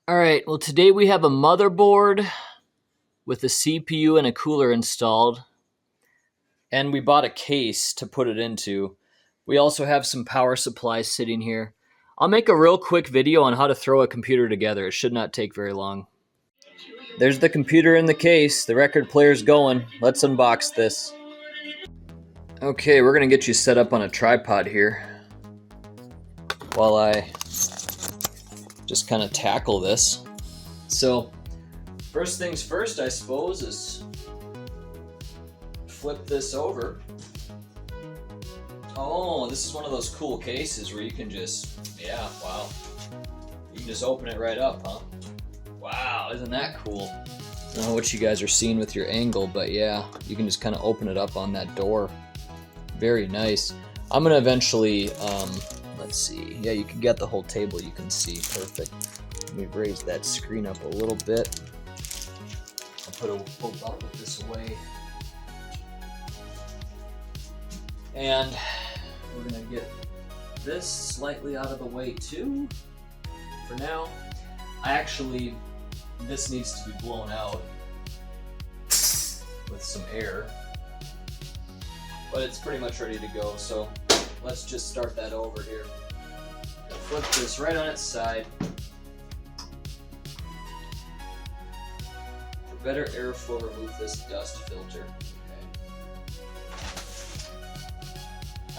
All right, well, today we have a motherboard with a CPU and a cooler installed, and we bought a case to put it into. We also have some power supplies sitting here. I'll make a real quick video on how to throw a computer together. It should not take very long. There's the computer in the case. The record player's going. Let's unbox this. Okay, we're going to get you set up on a tripod here while I just kind of tackle this. So, first things first, I suppose, is flip this over. Oh, this is one of those cool cases where you can just, wow. You can just open it right up, huh? Wow, isn't that cool? I don't know what you guys are seeing with your angle, but yeah, you can just kind of open it up on that door. Very nice. I'm gonna eventually, let's see. Yeah, you can get the whole table, you can see. Perfect. Let me raise that screen up a little bit. We'll put this away. And we're gonna get this slightly out of the way too, for now. This needs to be blown out with some air, but it's pretty much ready to go, so let's just start that over here. Flip this right on its side. For better airflow, remove this dust filter.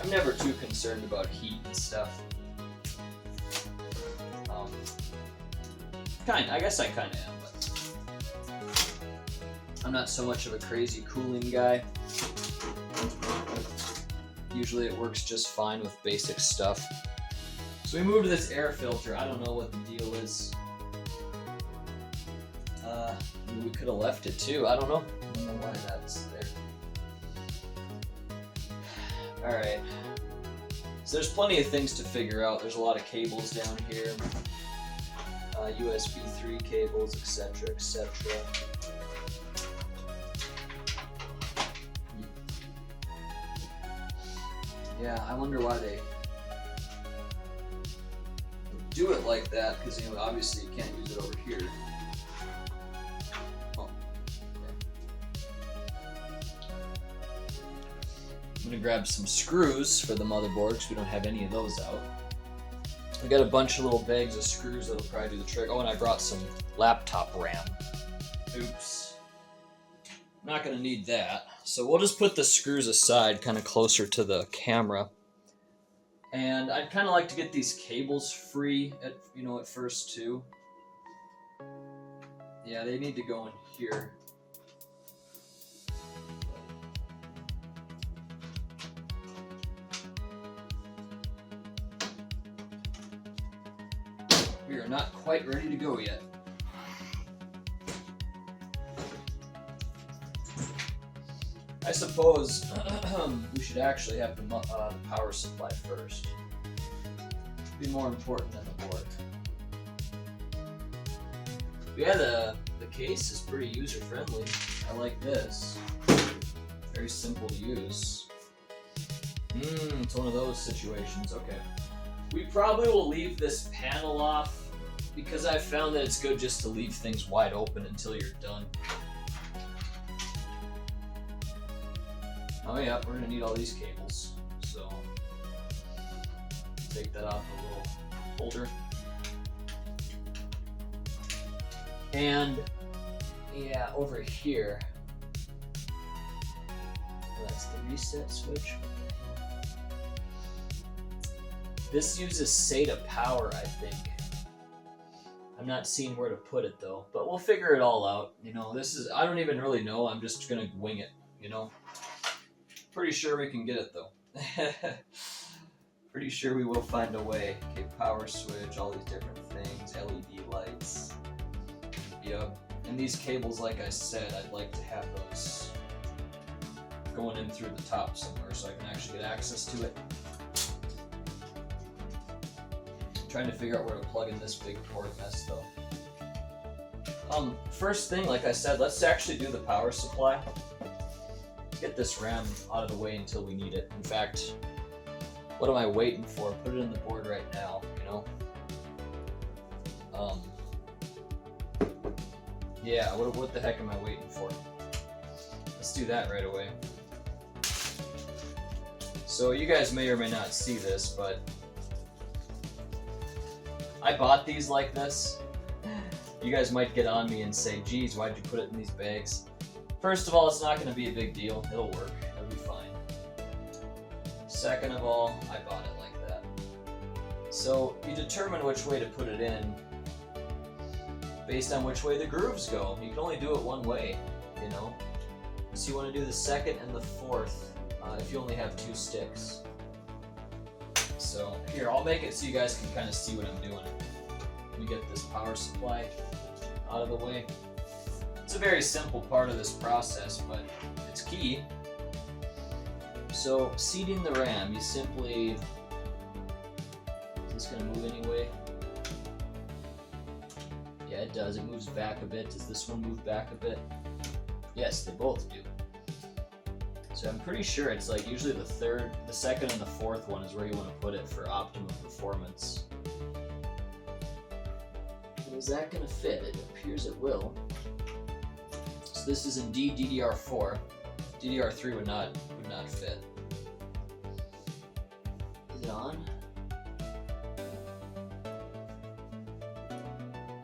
I'm never too concerned about heat and stuff. I guess I kind of am, but I'm not so much of a crazy cooling guy. Usually it works just fine with basic stuff. So we moved this air filter. I don't know what the deal is. We could have left it too. I don't know why that's there. Alright, so there's plenty of things to figure out. There's a lot of cables down here, USB 3 cables, etc., etc. Yeah, I wonder why they do it like that, because obviously you can't use it over here. I'm going to grab some screws for the motherboard because we don't have any of those out. I got a bunch of little bags of screws that'll probably do the trick. Oh, and I brought some laptop RAM. Oops. Not going to need that. So we'll just put the screws aside kind of closer to the camera. And I'd kind of like to get these cables free at first too. Yeah, they need to go in here. We are not quite ready to go yet. I suppose we should actually have the power supply first. It'd be more important than the board. But yeah, the case is pretty user-friendly. I like this. Very simple to use. It's one of those situations. Okay. We probably will leave this panel off because I've found that it's good just to leave things wide open until you're done. Oh yeah, we're gonna need all these cables, so take that off the little holder. And yeah, over here, that's the reset switch. This uses SATA power, I think. I'm not seeing where to put it though, but we'll figure it all out. I don't even really know. I'm just gonna wing it, Pretty sure we can get it though. Pretty sure we will find a way. Okay, power switch, all these different things, LED lights. Yep. And these cables, like I said, I'd like to have those going in through the top somewhere so I can actually get access to it. Trying to figure out where to plug in this big port mess though. First thing, like I said, let's actually do the power supply. Get this RAM out of the way until we need it. In fact, what am I waiting for? Put it in the board right now, Yeah, what the heck am I waiting for? Let's do that right away. So you guys may or may not see this, but I bought these like this. You guys might get on me and say, geez, why'd you put it in these bags? First of all, it's not going to be a big deal. It'll work. It'll be fine. Second of all, I bought it like that. So you determine which way to put it in based on which way the grooves go. You can only do it one way, you know? So you want to do the second and the fourth if you only have 2 sticks. So here, I'll make it so you guys can kind of see what I'm doing. Let me get this power supply out of the way. It's a very simple part of this process, but it's key. So seating the RAM, you simply, is this going to move anyway? Yeah, it does. It moves back a bit. Does this one move back a bit? Yes, they both do. So I'm pretty sure it's like usually the second and the fourth one is where you want to put it for optimum performance. And is that going to fit? It appears it will. So this is indeed DDR4. DDR3 would not fit. Is it on?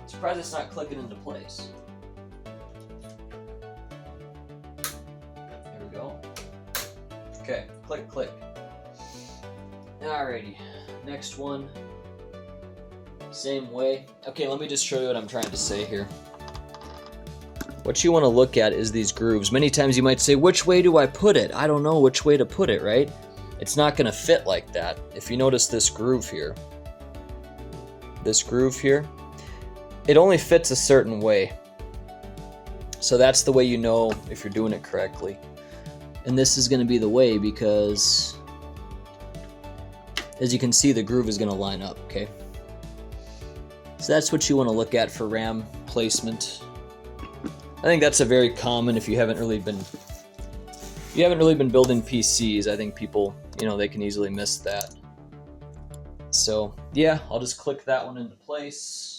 Surprised it's not clicking into place. There we go. Okay, click, click. Alrighty, next one. Same way. Okay, let me just show you what I'm trying to say here. What you want to look at is these grooves. Many times you might say, which way do I put it? I don't know which way to put it, right? It's not going to fit like that. If you notice this groove here, it only fits a certain way. So that's the way you know if you're doing it correctly. And this is going to be the way because, as you can see, the groove is going to line up, okay? So that's what you want to look at for RAM placement. I think that's a very common, if you haven't really been building PCs, I think people, they can easily miss that. So yeah, I'll just click that one into place.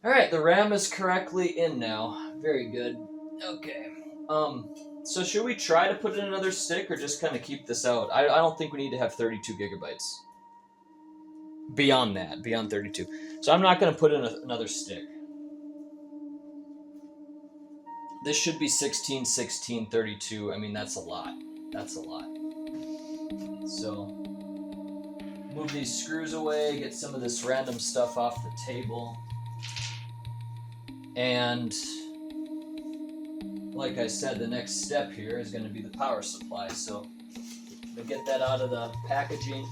All right, the RAM is correctly in now. Very good. Okay. So should we try to put in another stick or just kind of keep this out? I don't think we need to have 32 gigabytes. Beyond that, beyond 32. So I'm not going to put in another stick. This should be 16, 16, 32. I mean, that's a lot. That's a lot. So move these screws away, get some of this random stuff off the table. And like I said, the next step here is going to be the power supply. So I'm going to get that out of the packaging.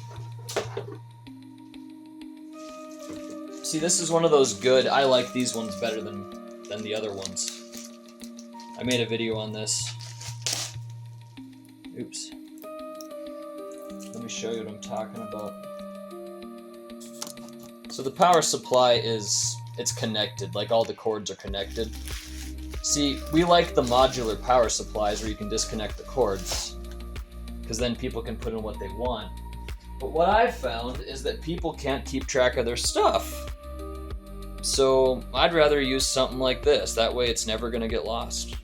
See, this is one of those good, I like these ones better than the other ones. I made a video on this. Oops. Let me show you what I'm talking about. So the power supply it's connected, like all the cords are connected. See, we like the modular power supplies where you can disconnect the cords, because then people can put in what they want. But what I've found is that people can't keep track of their stuff. So I'd rather use something like this. That way it's never going to get lost.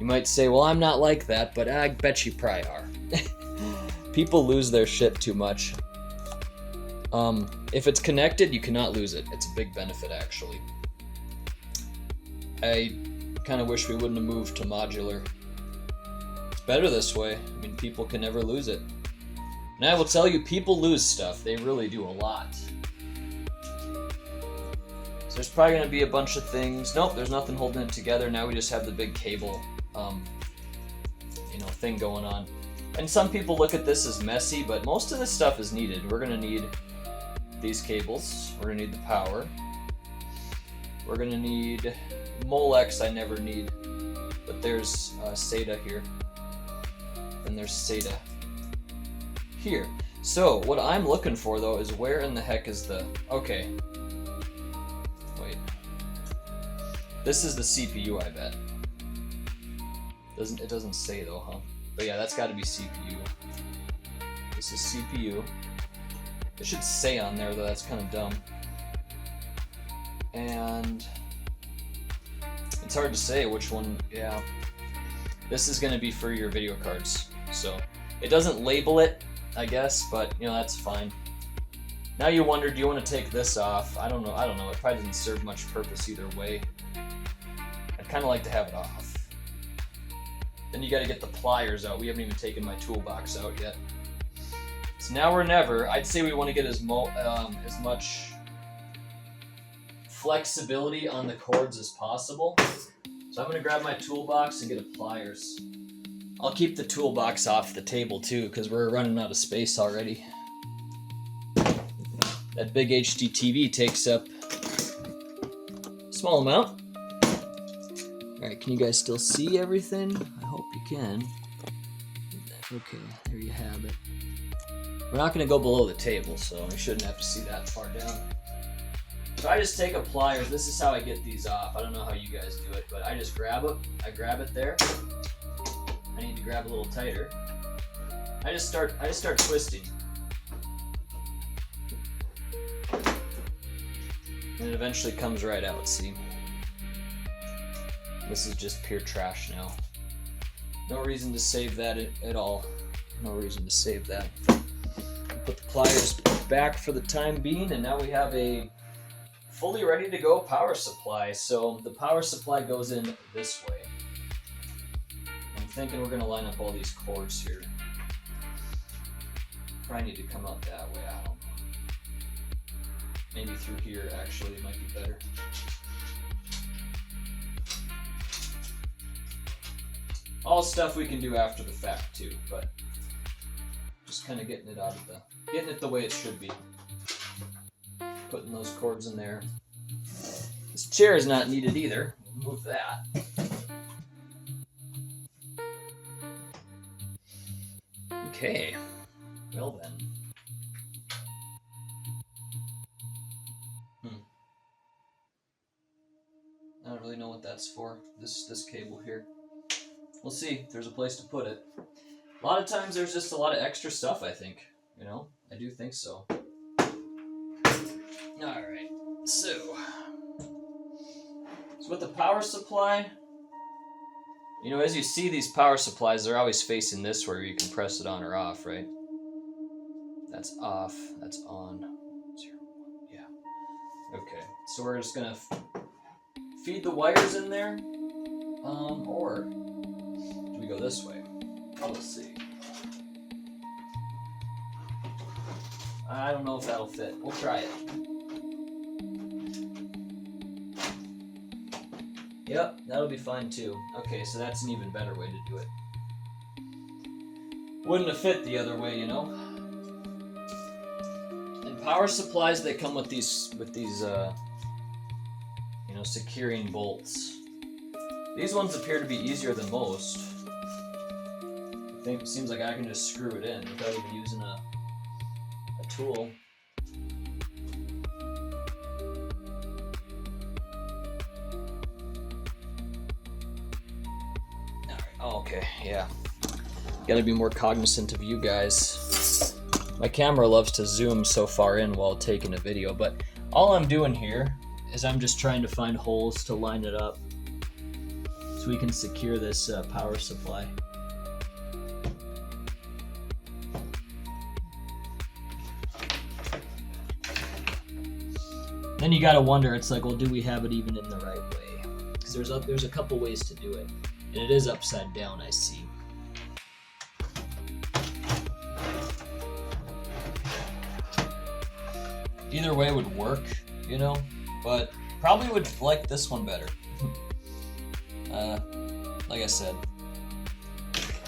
You might say, well, I'm not like that, but I bet you probably are. People lose their shit too much. If it's connected, you cannot lose it. It's a big benefit, actually. I kind of wish we wouldn't have moved to modular. It's better this way. I mean, people can never lose it. And I will tell you, people lose stuff. They really do a lot. So there's probably going to be a bunch of things. Nope, there's nothing holding it together. Now we just have the big cable, thing going on. And some people look at this as messy, but most of this stuff is needed. We're going to need these cables. We're going to need the power. We're going to need Molex. I never need, but there's SATA here. And there's SATA here. So what I'm looking for though is where in the heck is the, okay. Wait. This is the CPU, I bet. It doesn't say though, huh? But yeah, that's got to be CPU. This is CPU. It should say on there, though. That's kind of dumb. And it's hard to say which one. Yeah, this is going to be for your video cards. So it doesn't label it, I guess, but you know, that's fine. Now you wonder, do you want to take this off? I don't know. It probably doesn't serve much purpose either way. I'd kind of like to have it off. Then you got to get the pliers out. We haven't even taken my toolbox out yet. It's now or never. I'd say we want to get as much flexibility on the cords as possible. So I'm going to grab my toolbox and get a pliers. I'll keep the toolbox off the table too, because we're running out of space already. That big HD TV takes up a small amount. Alright, can you guys still see everything? I hope you can. Okay, there you have it. We're not going to go below the table, so we shouldn't have to see that far down. So I just take a pliers. This is how I get these off. I don't know how you guys do it, but I just grab it. I grab it there. I need to grab a little tighter. I just start twisting. And it eventually comes right out, see? This is just pure trash now. No reason to save that at all. No reason to save that. Put the pliers back for the time being, and now we have a fully ready to go power supply. So the power supply goes in this way. I'm thinking we're going to line up all these cords here. Probably need to come out that way, I don't know. Maybe through here, actually, it might be better. All stuff we can do after the fact too, but just kind of getting it the way it should be. Putting those cords in there. This chair is not needed either. Move that. Okay. Well then. I don't really know what that's for. This cable here. We'll see. There's a place to put it. A lot of times there's just a lot of extra stuff, I think. You know? I do think so. Alright. So with the power supply, you know, as you see these power supplies, they're always facing this way where you can press it on or off, right? That's off. That's on. 0, 1. Yeah. Okay. So we're just going to feed the wires in there. Or do we go this way? We'll see. I don't know if that'll fit. We'll try it. Yep, that'll be fine too. Okay, so that's an even better way to do it. Wouldn't have fit the other way, you know. And power supplies, they come with these you know, securing bolts. These ones appear to be easier than most. I think it seems like I can just screw it in without even using a tool. Oh, okay, yeah. Gotta be more cognizant of you guys. My camera loves to zoom so far in while taking a video, but all I'm doing here is I'm just trying to find holes to line it up so we can secure this power supply. Then you gotta wonder, it's like, well, do we have it even in the right way? Because there's a couple ways to do it. And it is upside down, I see. Either way would work, you know, but probably would like this one better. Like I said,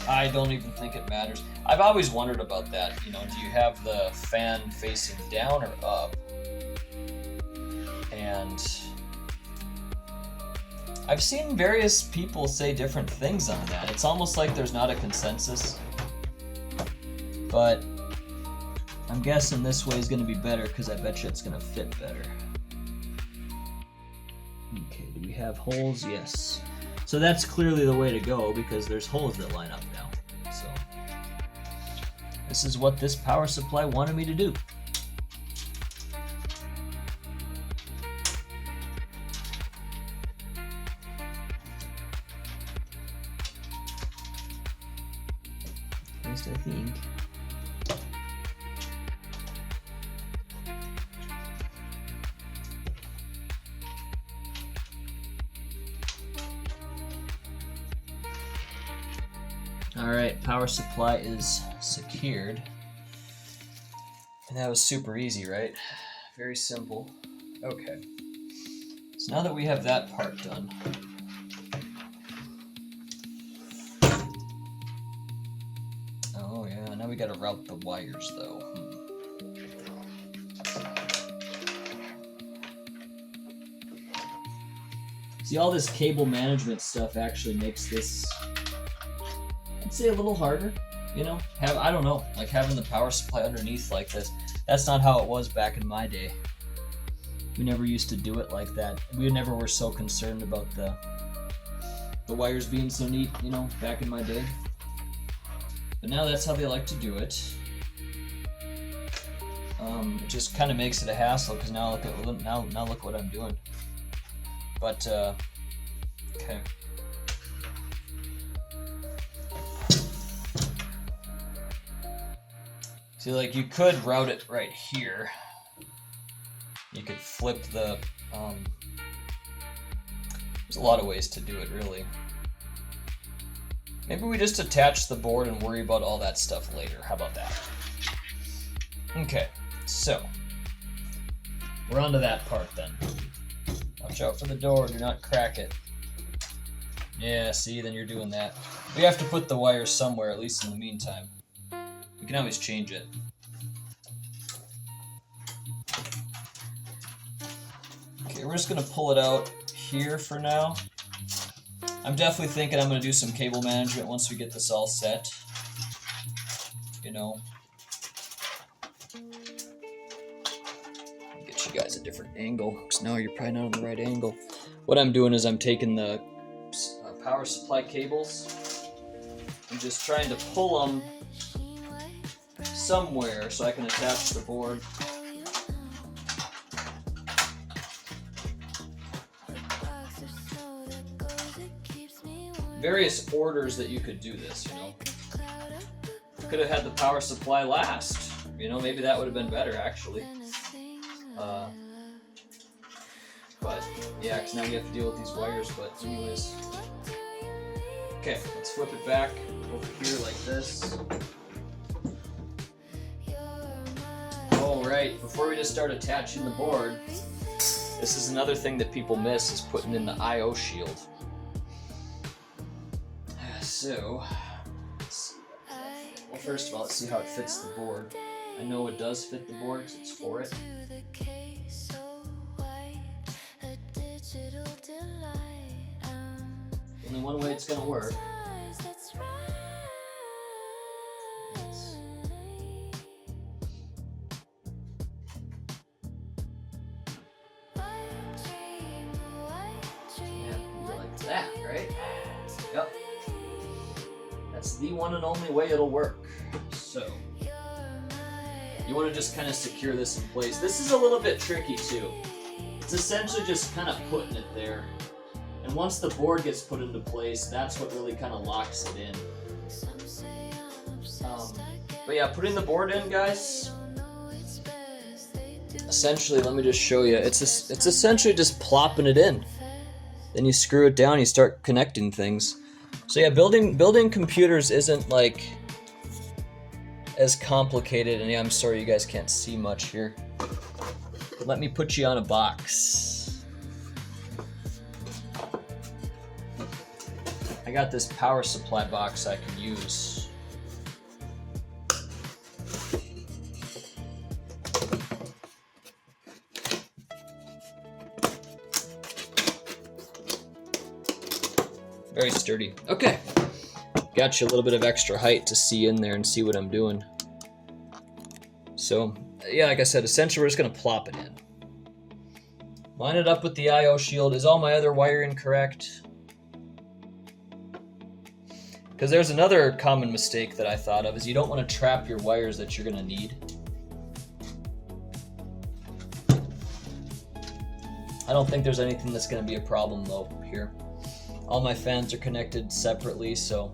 I don't even think it matters. I've always wondered about that, you know, do you have the fan facing down or up? And I've seen various people say different things on that. It's almost like there's not a consensus. But I'm guessing this way is going to be better because I bet you it's going to fit better. Okay, do we have holes? Yes. So that's clearly the way to go because there's holes that line up now. This is what this power supply wanted me to do. At least I think. Alright, power supply is secured. And that was super easy, right? Very simple. Okay. So now that we have that part done, oh yeah, now we gotta route the wires though. See, all this cable management stuff actually makes this, I'd say, a little harder, you know? I don't know, like having the power supply underneath like this. That's not how it was back in my day. We never used to do it like that. We never were so concerned about the wires being so neat, you know, back in my day. But now that's how they like to do it. It just kind of makes it a hassle because now look what I'm doing. But okay. See, like you could route it right here. You could flip the. There's a lot of ways to do it, really. Maybe we just attach the board and worry about all that stuff later. How about that? Okay, so we're on to that part then. Watch out for the door, do not crack it. Yeah, see, then you're doing that. We have to put the wires somewhere, at least in the meantime. We can always change it. Okay, we're just gonna pull it out here for now. I'm definitely thinking I'm gonna do some cable management once we get this all set. You know. Get you guys a different angle, because now you're probably not on the right angle. What I'm doing is I'm taking the power supply cables and just trying to pull them somewhere so I can attach the board. Various orders that you could do this, you know. Could have had the power supply last, you know, maybe that would have been better actually. But yeah, because now you have to deal with these wires, but anyways. Okay, let's flip it back over here like this. Alright, before we just start attaching the board, this is another thing that people miss, is putting in the I/O shield. So, well, first of all, let's see how it fits the board. I know it does fit the board because it's for it. Only one way it's going to work. Like that, right? Yep. That's the one and only way it'll work. So, you want to just kind of secure this in place. This is a little bit tricky too. It's essentially just kind of putting it there. And once the board gets put into place, that's what really kind of locks it in. But yeah, putting the board in, guys, essentially, let me just show you. It's essentially just plopping it in. Then you screw it down, you start connecting things. So yeah, building computers isn't like as complicated, and yeah, I'm sorry you guys can't see much here. But let me put you on a box. I got this power supply box I can use. Very sturdy. Okay. Got you a little bit of extra height to see in there and see what I'm doing. So, yeah, like I said, essentially we're just going to plop it in. Line it up with the I/O shield. Is all my other wiring correct? Because there's another common mistake that I thought of is you don't want to trap your wires that you're going to need. I don't think there's anything that's going to be a problem though here. All my fans are connected separately, so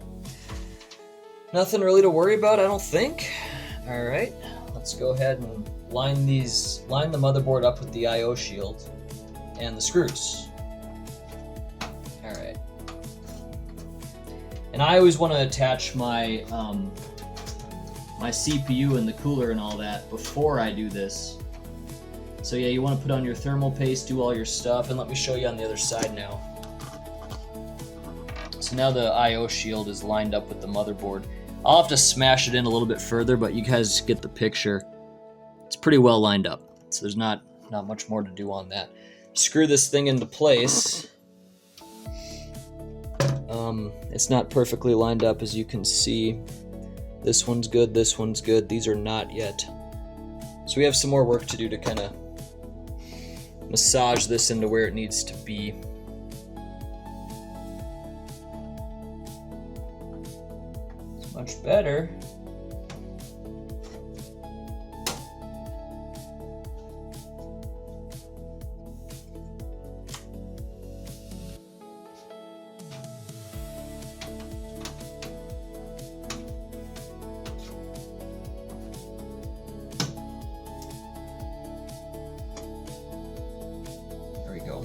nothing really to worry about, I don't think. All right, let's go ahead and line the motherboard up with the I/O shield and the screws. All right. And I always want to attach my my CPU and the cooler and all that before I do this. So yeah, you want to put on your thermal paste, do all your stuff, and let me show you on the other side now. So now the I/O shield is lined up with the motherboard. I'll have to smash it in a little bit further, but you guys get the picture. It's pretty well lined up, so there's not much more to do on that. Screw this thing into place. It's not perfectly lined up, as you can see. This one's good, this one's good. These are not yet. So we have some more work to do to kind of massage this into where it needs to be. It's much better. Go.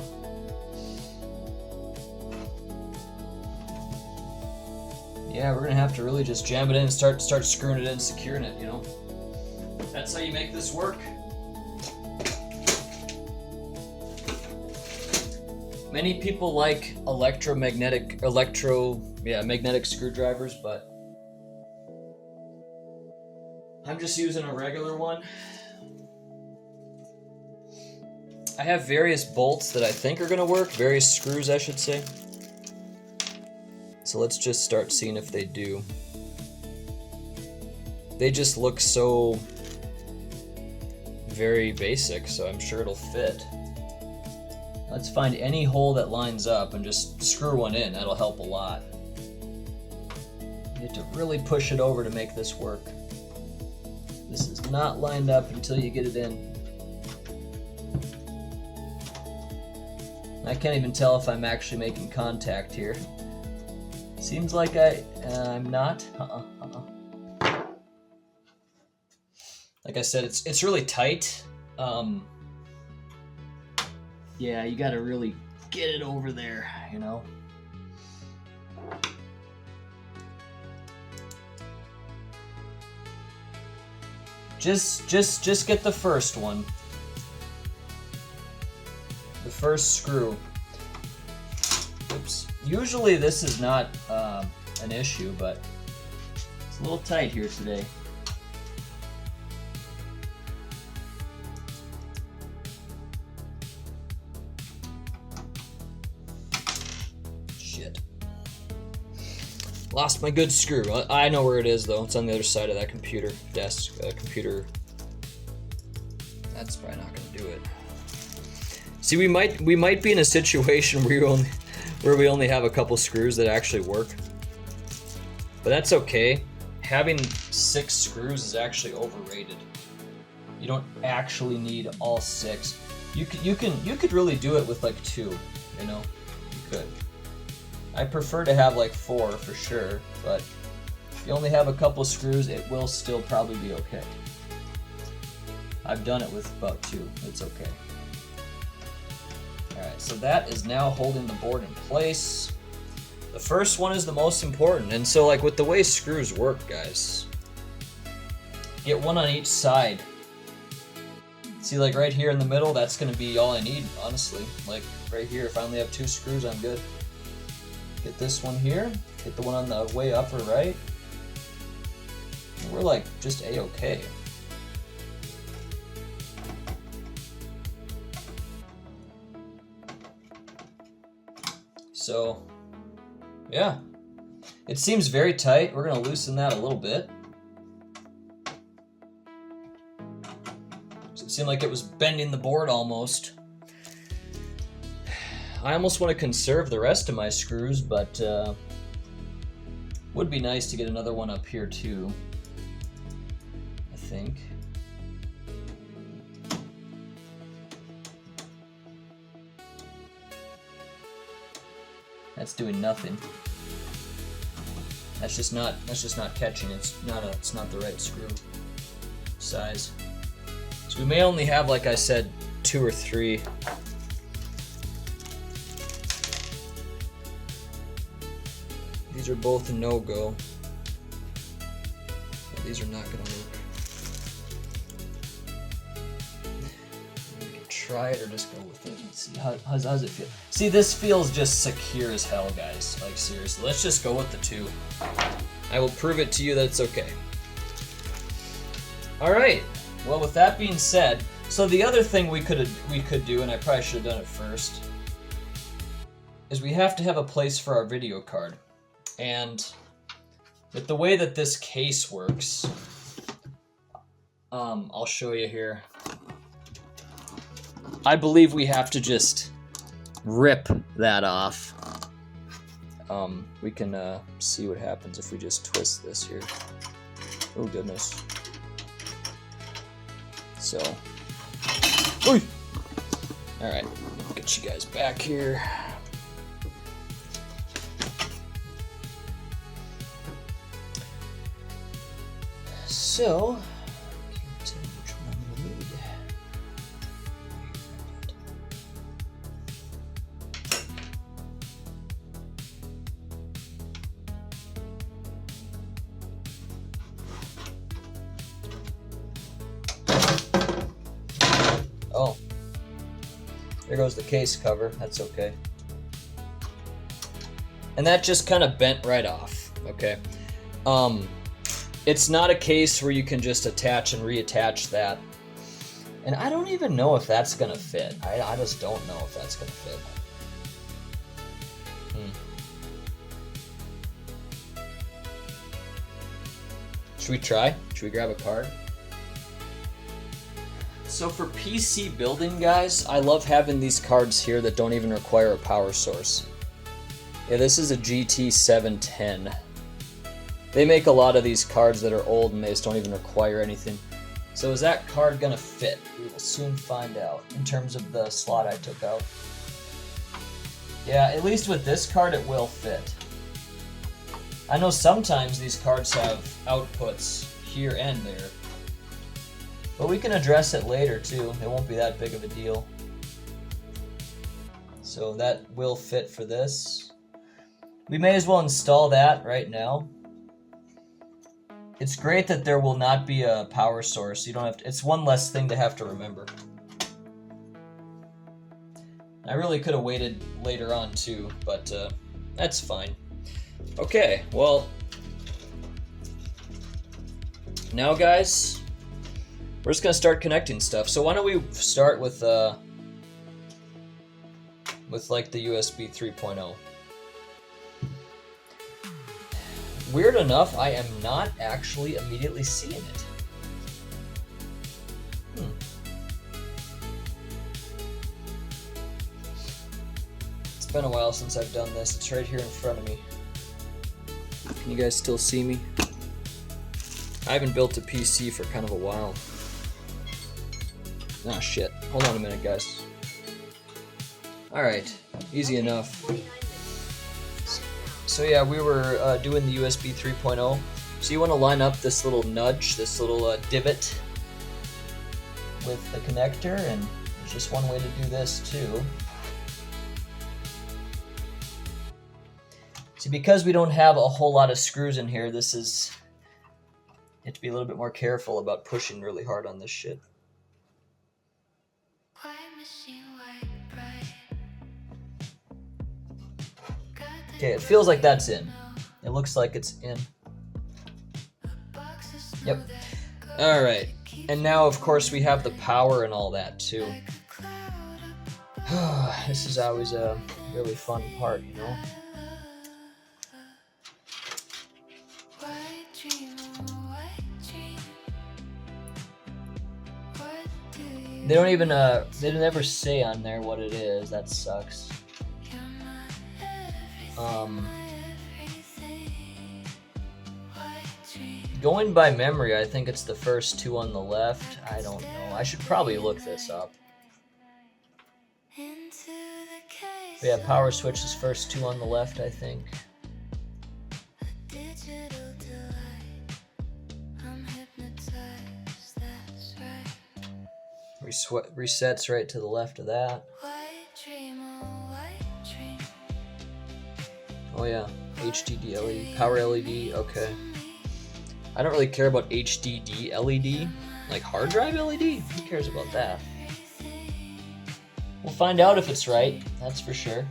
Yeah, we're gonna have to really just jam it in and start screwing it in, securing it, you know. That's how you make this work. Many people like magnetic screwdrivers, but I'm just using a regular one. I have various bolts that I think are going to work, various screws I should say. So let's just start seeing if they do. They just look so very basic, so I'm sure it'll fit. Let's find any hole that lines up and just screw one in, that'll help a lot. You have to really push it over to make this work. This is not lined up until you get it in. I can't even tell if I'm actually making contact here. Seems like I'm not. Like I said, it's really tight. Yeah, you gotta really get it over there, you know. Just get the first one. The first screw. Oops. Usually this is not an issue, but it's a little tight here today. Shit. Lost my good screw. I know where it is though. It's on the other side of that computer desk. Computer. That's probably not gonna do it. See, we might be in a situation where we only have a couple screws that actually work, but that's okay. Having 6 screws is actually overrated. You don't actually need all 6. You could really do it with like 2. You know, you could. I prefer to have like 4 for sure, but if you only have a couple screws, it will still probably be okay. I've done it with about 2. It's okay. Alright, so that is now holding the board in place. The first one is the most important, and so like with the way screws work, guys, get one on each side. See, like right here in the middle, that's going to be all I need, honestly. Like right here, if I only have 2 screws, I'm good. Get this one here, get the one on the way upper right. And we're like just A-okay. So, yeah, it seems very tight. We're going to loosen that a little bit. It seemed like it was bending the board almost. I almost want to conserve the rest of my screws, but Would be nice to get another one up here too, I think. That's doing nothing. That's just not catching. It's not the right screw size. So we may only have, like I said, 2 or 3. These are both a no-go. These are not gonna work. We can try it or just go with it. Let's see how's it feel. See, this feels just secure as hell, guys. Like seriously, let's just go with the 2. I will prove it to you that it's okay. All right. Well, with that being said, so the other thing we could do, and I probably should have done it first, is we have to have a place for our video card. And with the way that this case works, I'll show you here. I believe we have to just rip that off. We can see what happens if we just twist this here. Oh goodness. So, all right, get you guys back here. So, can't tell which one I'm gonna need. Oh, there goes the case cover. That's okay. And that just kind of bent right off. Okay. It's not a case where you can just attach and reattach that. And I don't even know if that's gonna fit. I just don't know if that's gonna fit. Should we try? Should we grab a card? So for PC building, guys, I love having these cards here that don't even require a power source. Yeah, this is a GT710. They make a lot of these cards that are old and they just don't even require anything. So is that card gonna fit? We will soon find out in terms of the slot I took out. Yeah, at least with this card it will fit. I know sometimes these cards have outputs here and there. But we can address it later too. It won't be that big of a deal. So that will fit for this. We may as well install that right now. It's great that there will not be a power source. You don't have to, it's one less thing to have to remember. I really could have waited later on too, but that's fine. Okay, well, now guys, we're just gonna start connecting stuff. So why don't we start with like the USB 3.0. Weird enough, I am not actually immediately seeing it. It's been a while since I've done this. It's right here in front of me. Can you guys still see me? I haven't built a PC for kind of a while. Ah, shit. Hold on a minute, guys. Alright, easy enough. So yeah, we were doing the USB 3.0. So you want to line up this little nudge, this little divot with the connector, and there's just one way to do this too. See, because we don't have a whole lot of screws in here, this is, you have to be a little bit more careful about pushing really hard on this shit. Okay, it feels like that's in. It looks like it's in. Yep. Alright. And now, of course, we have the power and all that, too. This is always a really fun part, you know? They don't even, they never say on there what it is. That sucks. Going by memory, I think it's the first two on the left. I don't know. I should probably look this up. But yeah, power switch is first two on the left, I think. Resets right to the left of that. Oh yeah, HDD LED, power LED, okay. I don't really care about HDD LED, like hard drive LED, who cares about that? We'll find out if it's right, that's for sure.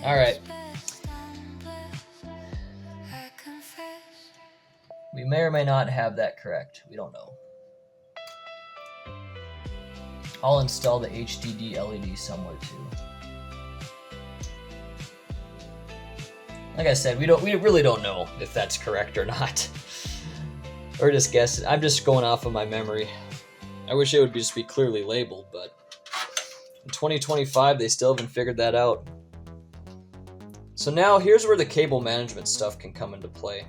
All right. We may or may not have that correct. We don't know. I'll install the HDD LED somewhere too. Like I said, we really don't know if that's correct or not. We're just guessing. I'm just going off of my memory. I wish it would just be clearly labeled, but in 2025 they still haven't figured that out. So now here's where the cable management stuff can come into play.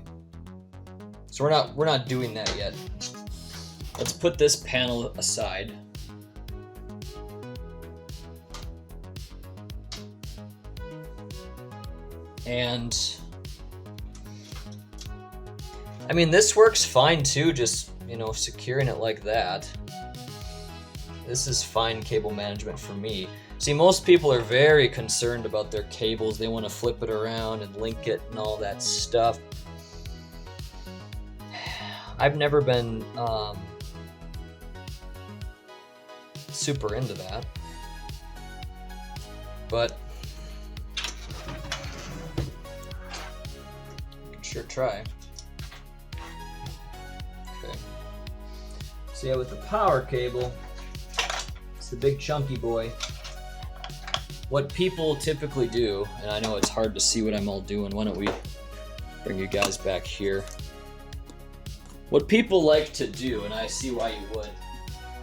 So we're not doing that yet. Let's put this panel aside. And I mean, this works fine too, just, you know, securing it like that. This is fine cable management for me. See, most people are very concerned about their cables. They want to flip it around and link it and all that stuff. I've never been super into that, but you can sure try. Okay. So yeah, with the power cable, it's the big chunky boy. What people typically do, and I know it's hard to see what I'm all doing, why don't we bring you guys back here. What people like to do, and I see why you would,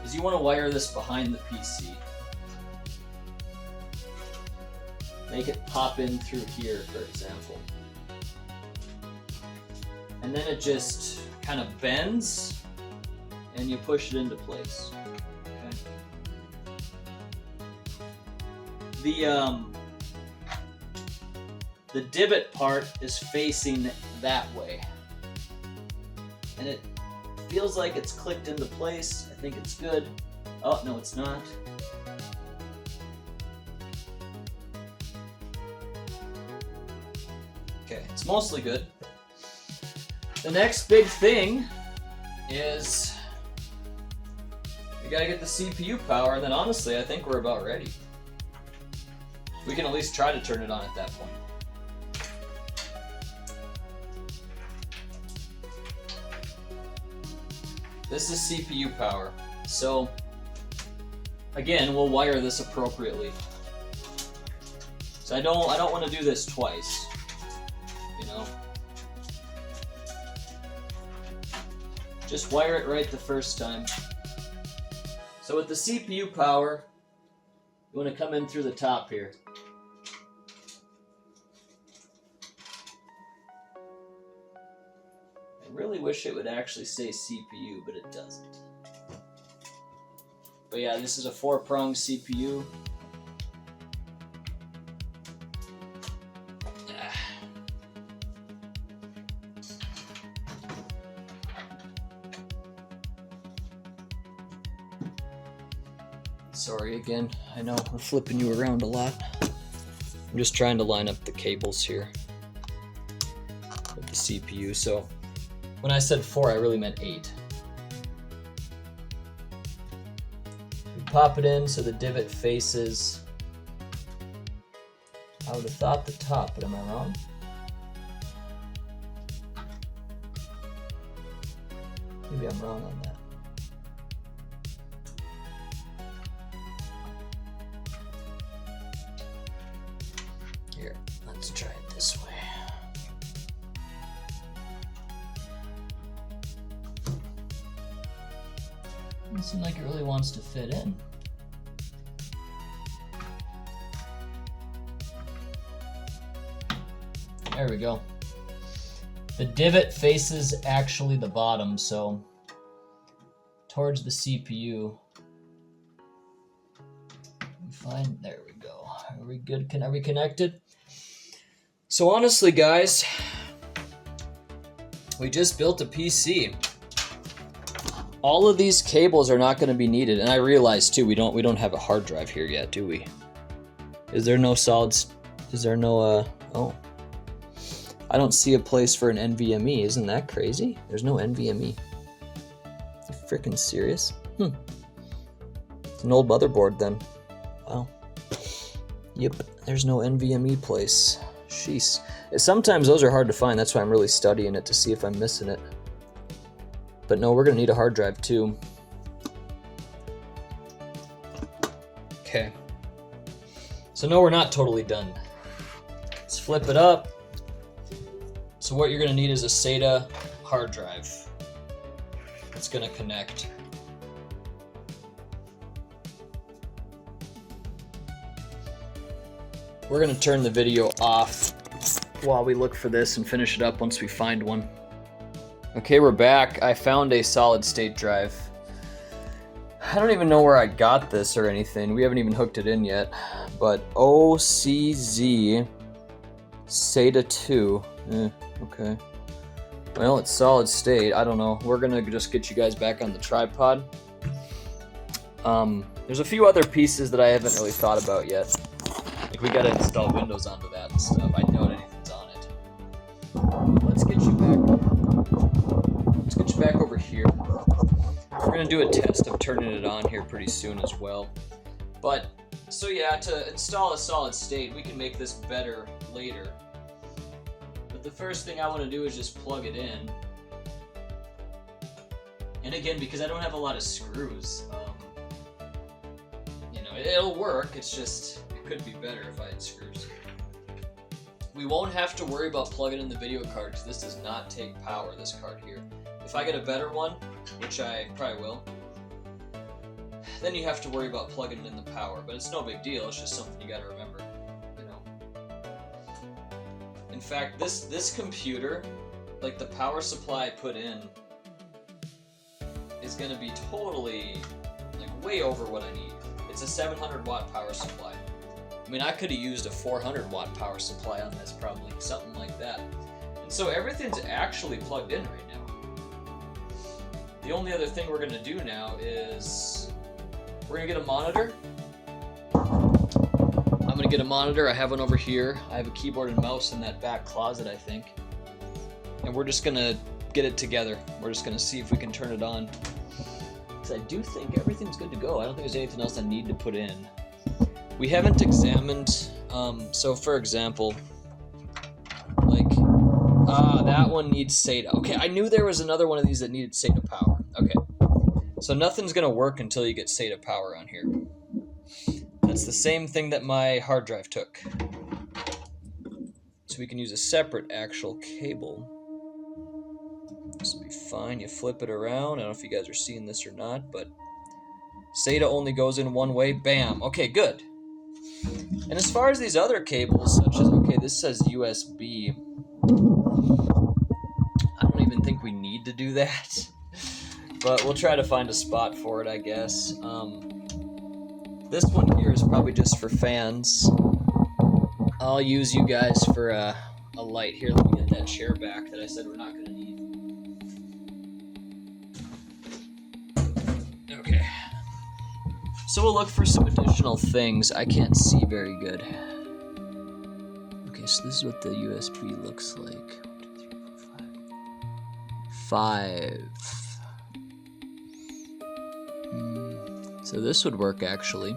is you want to wire this behind the PC. Make it pop in through here, for example. And then it just kind of bends, and you push it into place. Okay. The divot part is facing that way. And it feels like it's clicked into place. I think it's good. Oh, no, it's not. Okay, it's mostly good. The next big thing is we gotta get the CPU power, and then honestly, I think we're about ready. We can at least try to turn it on at that point. This is CPU power. So again, we'll wire this appropriately. So I don't want to do this twice, you know. Just wire it right the first time. So with the CPU power, you want to come in through the top here. I really wish it would actually say CPU, but it doesn't. But yeah, this is a 4-prong CPU. Sorry again, I know I'm flipping you around a lot. I'm just trying to line up the cables here with the CPU. So when I said 4, I really meant 8. We pop it in so the divot faces, I would have thought the top, but am I wrong? Maybe I'm wrong on that. Here, let's try it this way. Doesn't seem like it really wants to fit in. There we go. The divot faces actually the bottom, so towards the CPU. Fine, there we go. Are we good? Are we connected? So honestly, guys, we just built a PC. All of these cables are not going to be needed, and I realize too we don't have a hard drive here yet, do we? Is there no solids? Is there no oh? I don't see a place for an NVMe. Isn't that crazy? There's no NVMe. Are you freaking serious? It's an old motherboard then. Wow. Yep, there's no NVMe place. Jeez. Sometimes those are hard to find. That's why I'm really studying it to see if I'm missing it. But no, we're gonna need a hard drive too. Okay. So no, we're not totally done. Let's flip it up. So what you're gonna need is a SATA hard drive. It's gonna connect. We're gonna turn the video off while we look for this and finish it up once we find one. Okay, we're back. I found a solid state drive. I don't even know where I got this or anything. We haven't even hooked it in yet. But OCZ SATA 2. Okay. Well, it's solid state. I don't know. We're gonna just get you guys back on the tripod. There's a few other pieces that I haven't really thought about yet. Like we gotta install Windows onto that and stuff. I doubt anything's on it. Let's get you back over here. We're gonna do a test of turning it on here pretty soon as well. But so yeah, to install a solid state, we can make this better later. But the first thing I want to do is just plug it in. And again, because I don't have a lot of screws, you know, it'll work. It's just it could be better if I had screws. We won't have to worry about plugging in the video card because this does not take power, this card here. If I get a better one, which I probably will, then you have to worry about plugging in the power. But it's no big deal, it's just something you gotta remember, you know. In fact, this computer, like the power supply I put in, is gonna be totally, like way over what I need. It's a 700 watt power supply. I mean, I could have used a 400 watt power supply on this probably, something like that. And so everything's actually plugged in right now. The only other thing we're gonna do now is we're gonna get a monitor. I'm gonna get a monitor. I have one over here. I have a keyboard and mouse in that back closet, I think. And we're just gonna get it together. We're just gonna see if we can turn it on. Because I do think everything's good to go. I don't think there's anything else I need to put in. We haven't examined, so for example, like, that one needs SATA. Okay, I knew there was another one of these that needed SATA power. Okay, so nothing's gonna work until you get SATA power on here. That's the same thing that my hard drive took. So we can use a separate actual cable. This will be fine. You flip it around. I don't know if you guys are seeing this or not, but SATA only goes in one way. Bam. Okay, good. And as far as these other cables, such as, okay, this says USB. I don't even think we need to do that. But we'll try to find a spot for it, I guess. This one here is probably just for fans. I'll use you guys for a light here. Let me get that chair back that I said we're not going to need. Okay. So we'll look for some additional things. I can't see very good. Okay, so this is what the USB looks like. 1, 2, 3, 4, 5. 5. So this would work actually.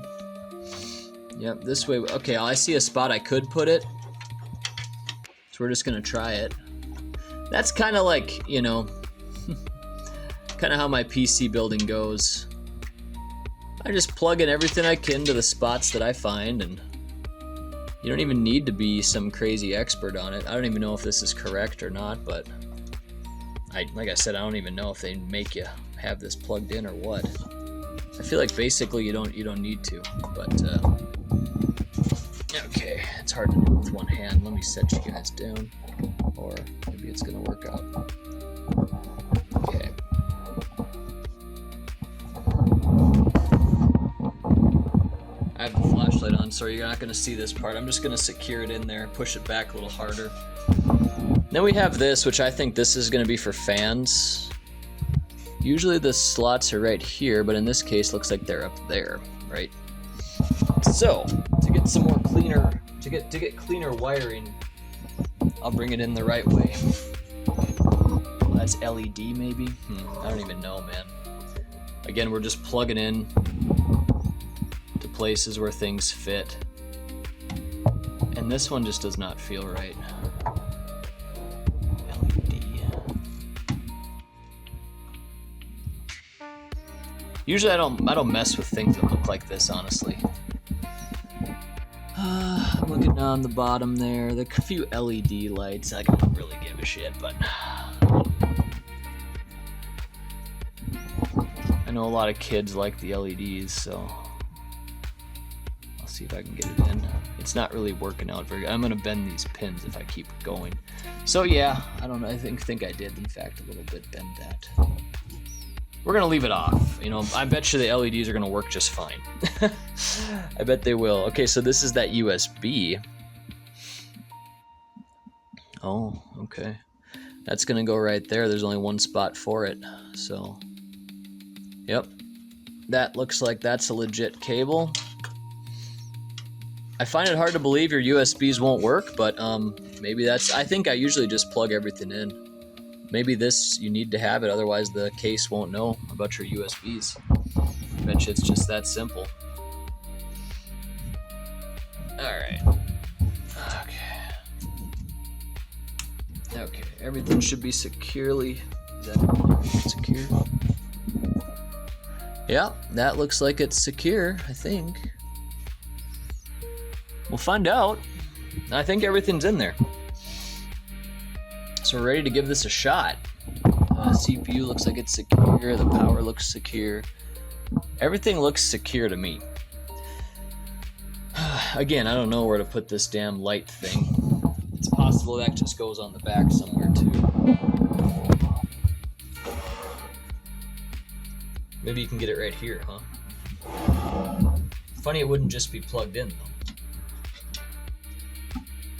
Yep, this way. Okay, I see a spot I could put it. So we're just gonna try it. That's kind of like, you know, kind of how my PC building goes. I just plug in everything I can to the spots that I find, and you don't even need to be some crazy expert on it. I don't even know if this is correct or not, but like I said, I don't even know if they make you have this plugged in or what. I feel like basically you don't need to, but okay, it's hard to do with one hand. Let me set you guys down, or maybe it's gonna work out. Okay. I have the flashlight on, so you're not gonna see this part. I'm just gonna secure it in there, push it back a little harder. Then we have this, which I think this is gonna be for fans. Usually the slots are right here, but in this case, looks like they're up there, right? So, to get some more cleaner, to get cleaner wiring, I'll bring it in the right way. Well, that's LED maybe? I don't even know, man. Again, we're just plugging in to places where things fit. And this one just does not feel right. Usually I don't mess with things that look like this, honestly. I'm looking down the bottom there. The few LED lights, I don't really give a shit, but I know a lot of kids like the LEDs, so I'll see if I can get it in. It's not really working out very good. I'm gonna bend these pins if I keep going. So yeah, I don't know. I think I did, in fact, a little bit bend that. We're gonna leave it off. You know, I bet you the LEDs are gonna work just fine. I bet they will. Okay, so this is that USB. Oh, okay. That's gonna go right there. There's only one spot for it. So, yep. That looks like that's a legit cable. I find it hard to believe your USBs won't work, but maybe that's, I think I usually just plug everything in. Maybe this, you need to have it, otherwise the case won't know about your USBs. I bet you it's just that simple. Alright. Okay, everything should be securely, is that secure? Yeah, that looks like it's secure, I think. We'll find out. I think everything's in there. So we're ready to give this a shot. CPU looks like it's secure. The power looks secure. Everything looks secure to me. Again, I don't know where to put this damn light thing. It's possible that just goes on the back somewhere too. Maybe you can get it right here, huh? Funny it wouldn't just be plugged in though.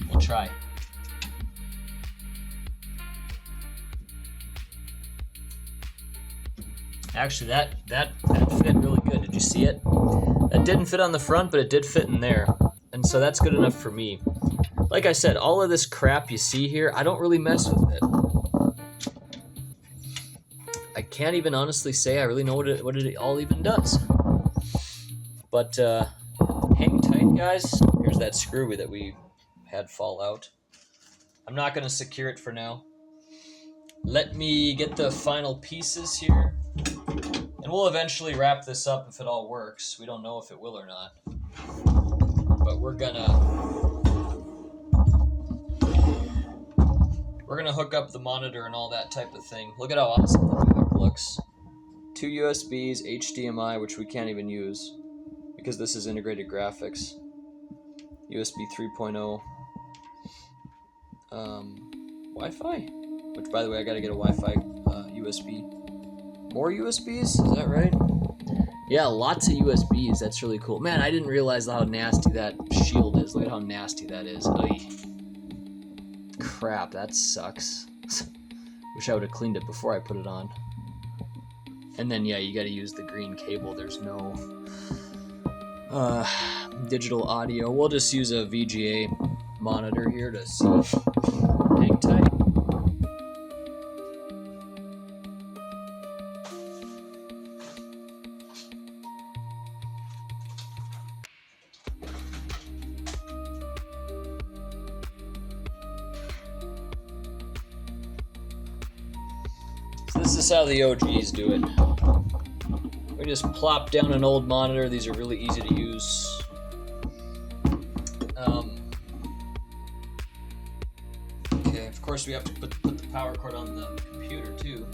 We'll try. Actually, that fit really good. Did you see it? That didn't fit on the front, but it did fit in there. And so that's good enough for me. Like I said, all of this crap you see here, I don't really mess with it. I can't even honestly say I really know what it all even does. But hang tight, guys. Here's that screw that we had fall out. I'm not going to secure it for now. Let me get the final pieces here. And we'll eventually wrap this up if it all works. We don't know if it will or not. But we're gonna hook up the monitor and all that type of thing. Look at how awesome the hookup looks. 2 USBs, HDMI, which we can't even use because this is integrated graphics. USB 3.0. Wi-Fi, which by the way, I gotta get a Wi-Fi USB. More USBs? Is that right? Yeah, lots of USBs. That's really cool. Man, I didn't realize how nasty that shield is. Look at how nasty that is. Oy. Crap, that sucks. Wish I would have cleaned it before I put it on. And then, yeah, you gotta use the green cable. There's no digital audio. We'll just use a VGA monitor here to see. Hang tight. This is how the OGs do it. We just plop down an old monitor. These are really easy to use. Okay, of course we have to put the power cord on the computer too.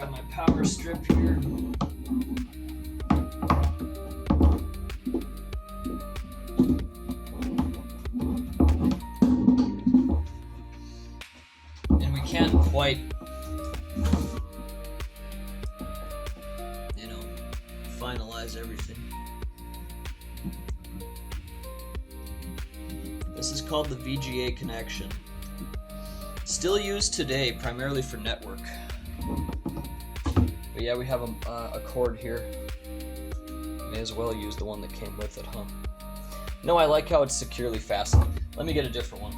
grab my power strip here. And we can't quite, finalize everything. This is called the VGA connection. Still used today, primarily for network. But yeah, we have a cord here. May as well use the one that came with it, huh? No, I like how it's securely fastened. Let me get a different one.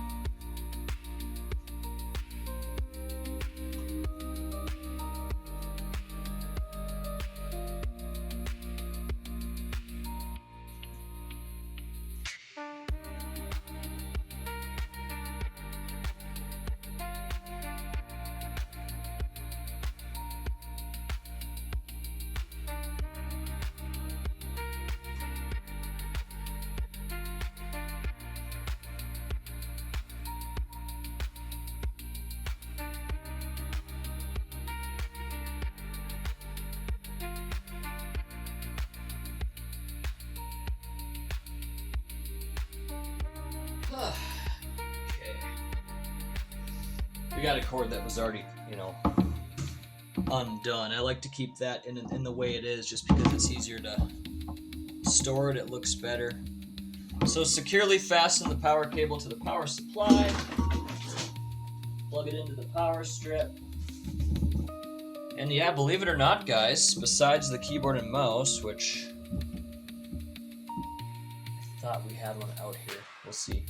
Okay. We got a cord that was already, undone. I like to keep that in the way it is just because it's easier to store it. It looks better. So securely fasten the power cable to the power supply. Plug it into the power strip. And yeah, believe it or not, guys, besides the keyboard and mouse, which I thought we had one out here. We'll see.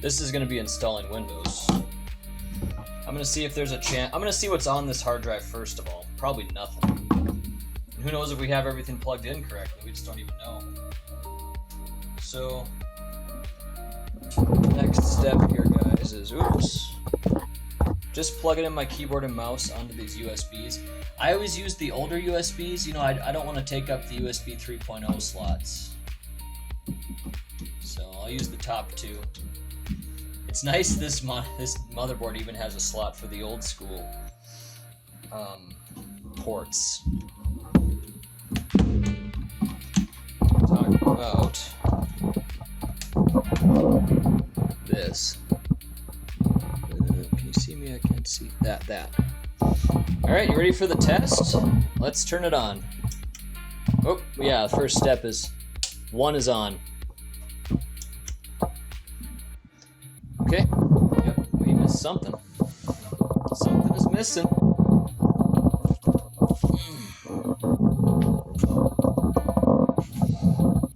This is going to be installing Windows. I'm going to see if there's a chance. I'm going to see what's on this hard drive first of all. Probably nothing. And who knows if we have everything plugged in correctly. We just don't even know. So, next step here, guys, is just plug it in my keyboard and mouse onto these USBs. I always use the older USBs. I don't want to take up the USB 3.0 slots. So I'll use the top two. It's nice this motherboard even has a slot for the old school ports. Talk about this. Can you see me? I can't see that. Alright, you ready for the test? Let's turn it on. Oh, yeah, the first step is one is on. Okay. Yep, we missed something. Something is missing.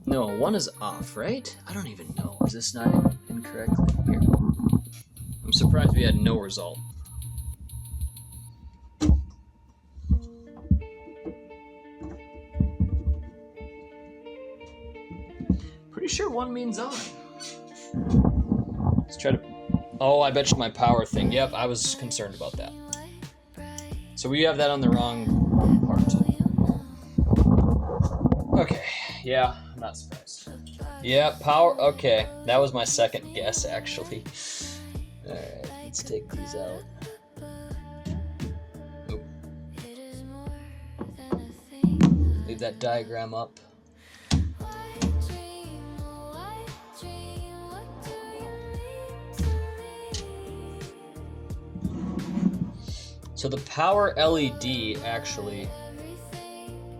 No, one is off, right? I don't even know. Is this not incorrectly? Here. I'm surprised we had no result. Pretty sure one means on. Let's try to... Oh, I bet you my power thing. Yep, I was concerned about that. So we have that on the wrong part. Okay, yeah, I'm not surprised. Yeah, power... Okay, that was my second guess, actually. Alright, let's take these out. Oop. Leave that diagram up. So the power LED actually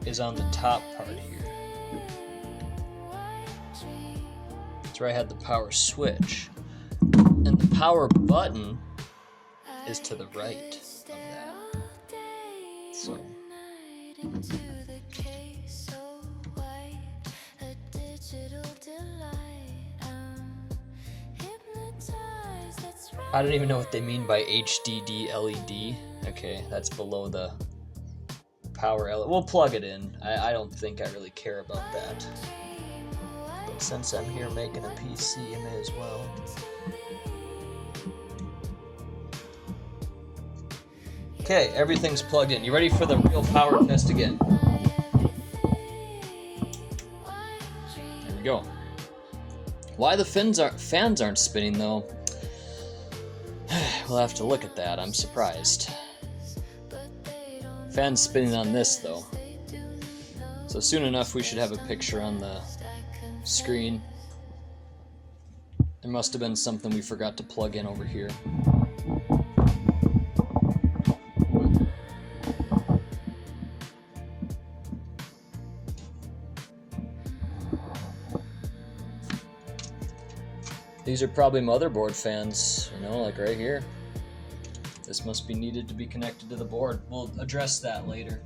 is on the top part here. That's where I had the power switch. And the power button is to the right of that. So. I don't even know what they mean by HDD LED. Okay, that's below the power LED. We'll plug it in. I don't think I really care about that. But since I'm here making a PC, I may as well. Okay, everything's plugged in. You ready for the real power test again? There we go. Why the fans aren't spinning though? We'll have to look at that. I'm surprised. Fan's spinning on this though. So soon enough we should have a picture on the screen. There must have been something we forgot to plug in over here. These are probably motherboard fans, you know, like right here. This must be needed to be connected to the board. We'll address that later.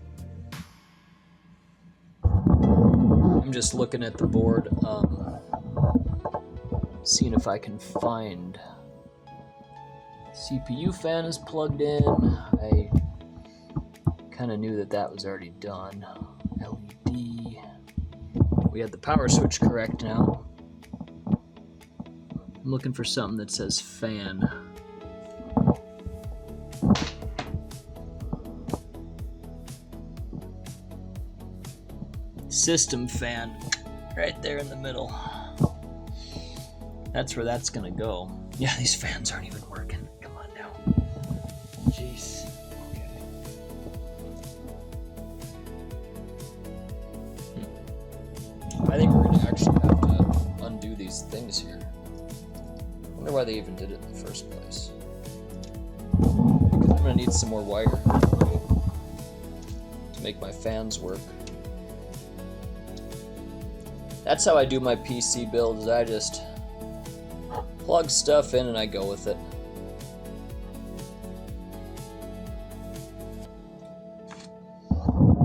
I'm just looking at the board, seeing if I can find. CPU fan is plugged in. I kind of knew that that was already done. LED. We had the power switch correct now. I'm looking for something that says fan. System fan, right there in the middle. That's where that's gonna go. Yeah, these fans aren't even working. Come on now. Jeez. Okay. I think we're gonna actually have to undo these things here. I wonder why they even did it in the first place. Because I'm gonna need some more wire to make my fans work. That's how I do my PC builds. I just plug stuff in and I go with it.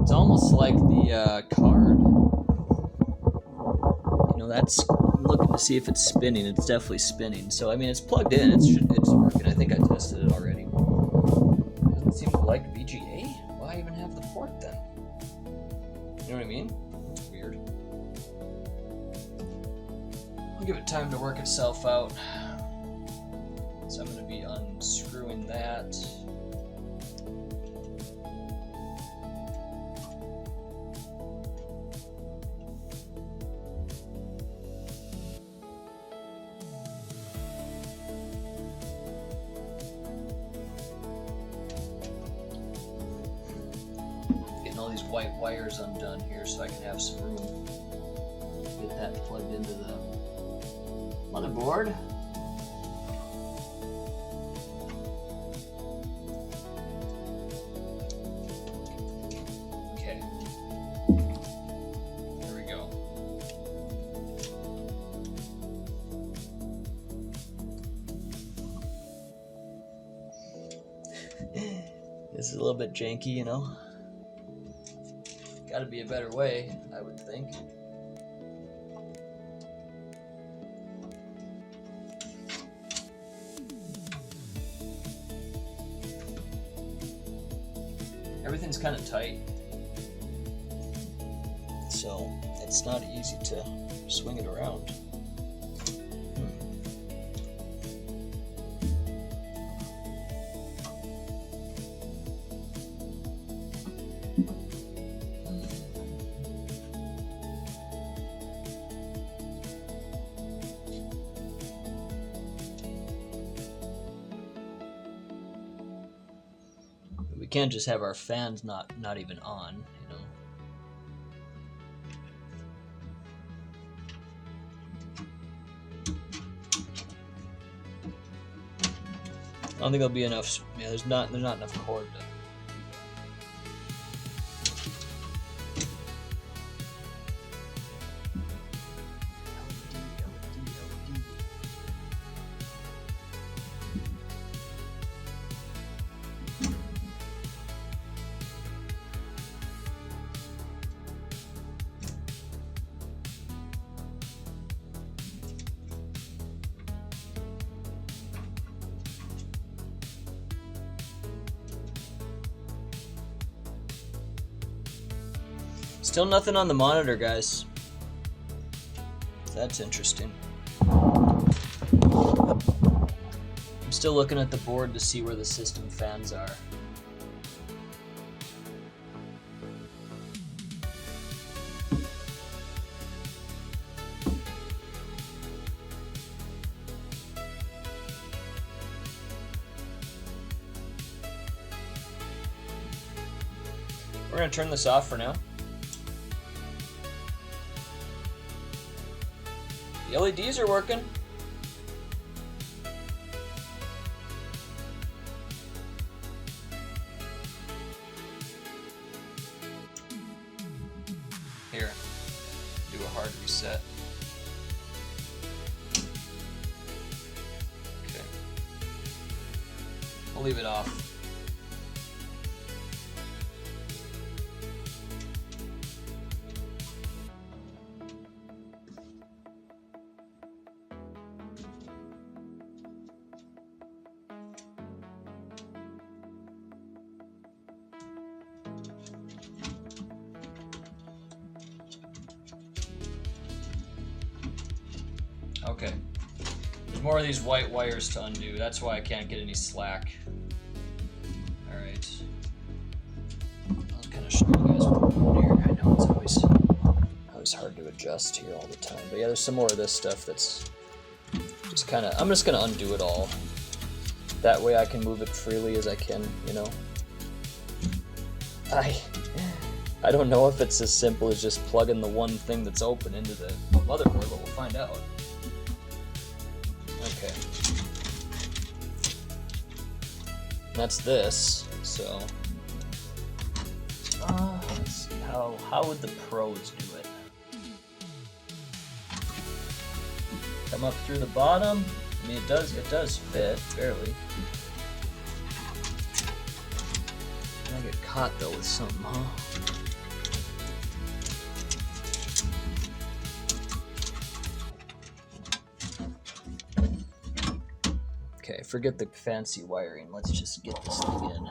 It's almost like the card. You know, that's, I'm looking to see if it's spinning. It's definitely spinning. So I mean, it's plugged in. It's working. I think I tested it already. Doesn't seem to like VGA. Why even have the port then? You know what I mean? It's weird. I'll give it time to work itself out. So I'm going to be unscrewing that. Getting all these white wires undone here so I can have some room to get that plugged into the motherboard. Okay. There we go. This is a little bit janky, you know. Gotta be a better way, I would think. Everything's kind of tight, so it's not easy to swing it around. We can't just have our fans not even on, you know. I don't think there'll be enough. Yeah, there's not enough cord to. Still nothing on the monitor, guys. That's interesting. I'm still looking at the board to see where the system fans are. We're gonna turn this off for now. The LEDs are working. Here, do a hard reset. Okay. We'll leave it off. Okay. There's more of these white wires to undo. That's why I can't get any slack. Alright. I'll kind of show you guys what we're doing here. I know it's always hard to adjust here all the time. But yeah, there's some more of this stuff that's just kind of... I'm just going to undo it all. That way I can move it freely as I can, you know. I don't know if it's as simple as just plugging the one thing that's open into the motherboard, but we'll find out. Okay. That's this, so let's see how would the pros do it? Come up through the bottom. I mean, it does fit barely. I get caught though with something, huh? Okay, forget the fancy wiring. Let's just get this thing in.